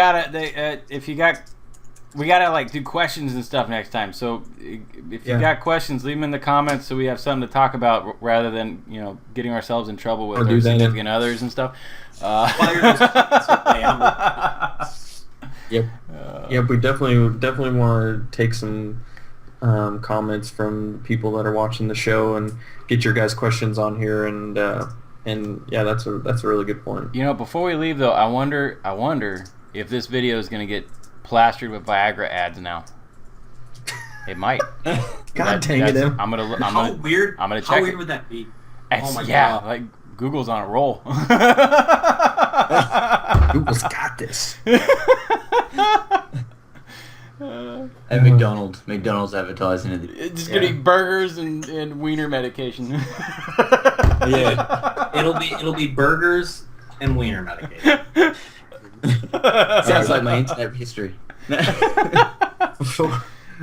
gotta like do questions and stuff next time. So if you got questions, leave them in the comments so we have something to talk about rather than getting ourselves in trouble with Or do our that in- significant others and stuff. Yep. Yep. We definitely want to take some comments from people that are watching the show and get your guys' questions on here. And yeah, that's a really good point. Before we leave though, I wonder if this video is gonna get plastered with Viagra ads now. It might. God dang it, Em. How weird check it. would that be? It's, Oh my yeah, God. like Google's on a roll. Google's got this. And McDonald's advertising it. It's gonna be burgers and wiener medication. Yeah. It'll be burgers and wiener medication. Sounds like my internet history.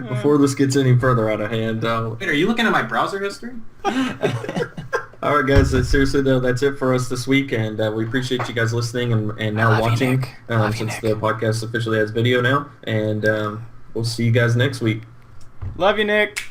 Before this gets any further out of hand, Wait, are you looking at my browser history? all right, guys. Seriously, though, that's it for us this week, and we appreciate you guys listening and now Love you, watching, Nick. Love you, since Nick. the podcast officially has video now. And we'll see you guys next week. Love you, Nick.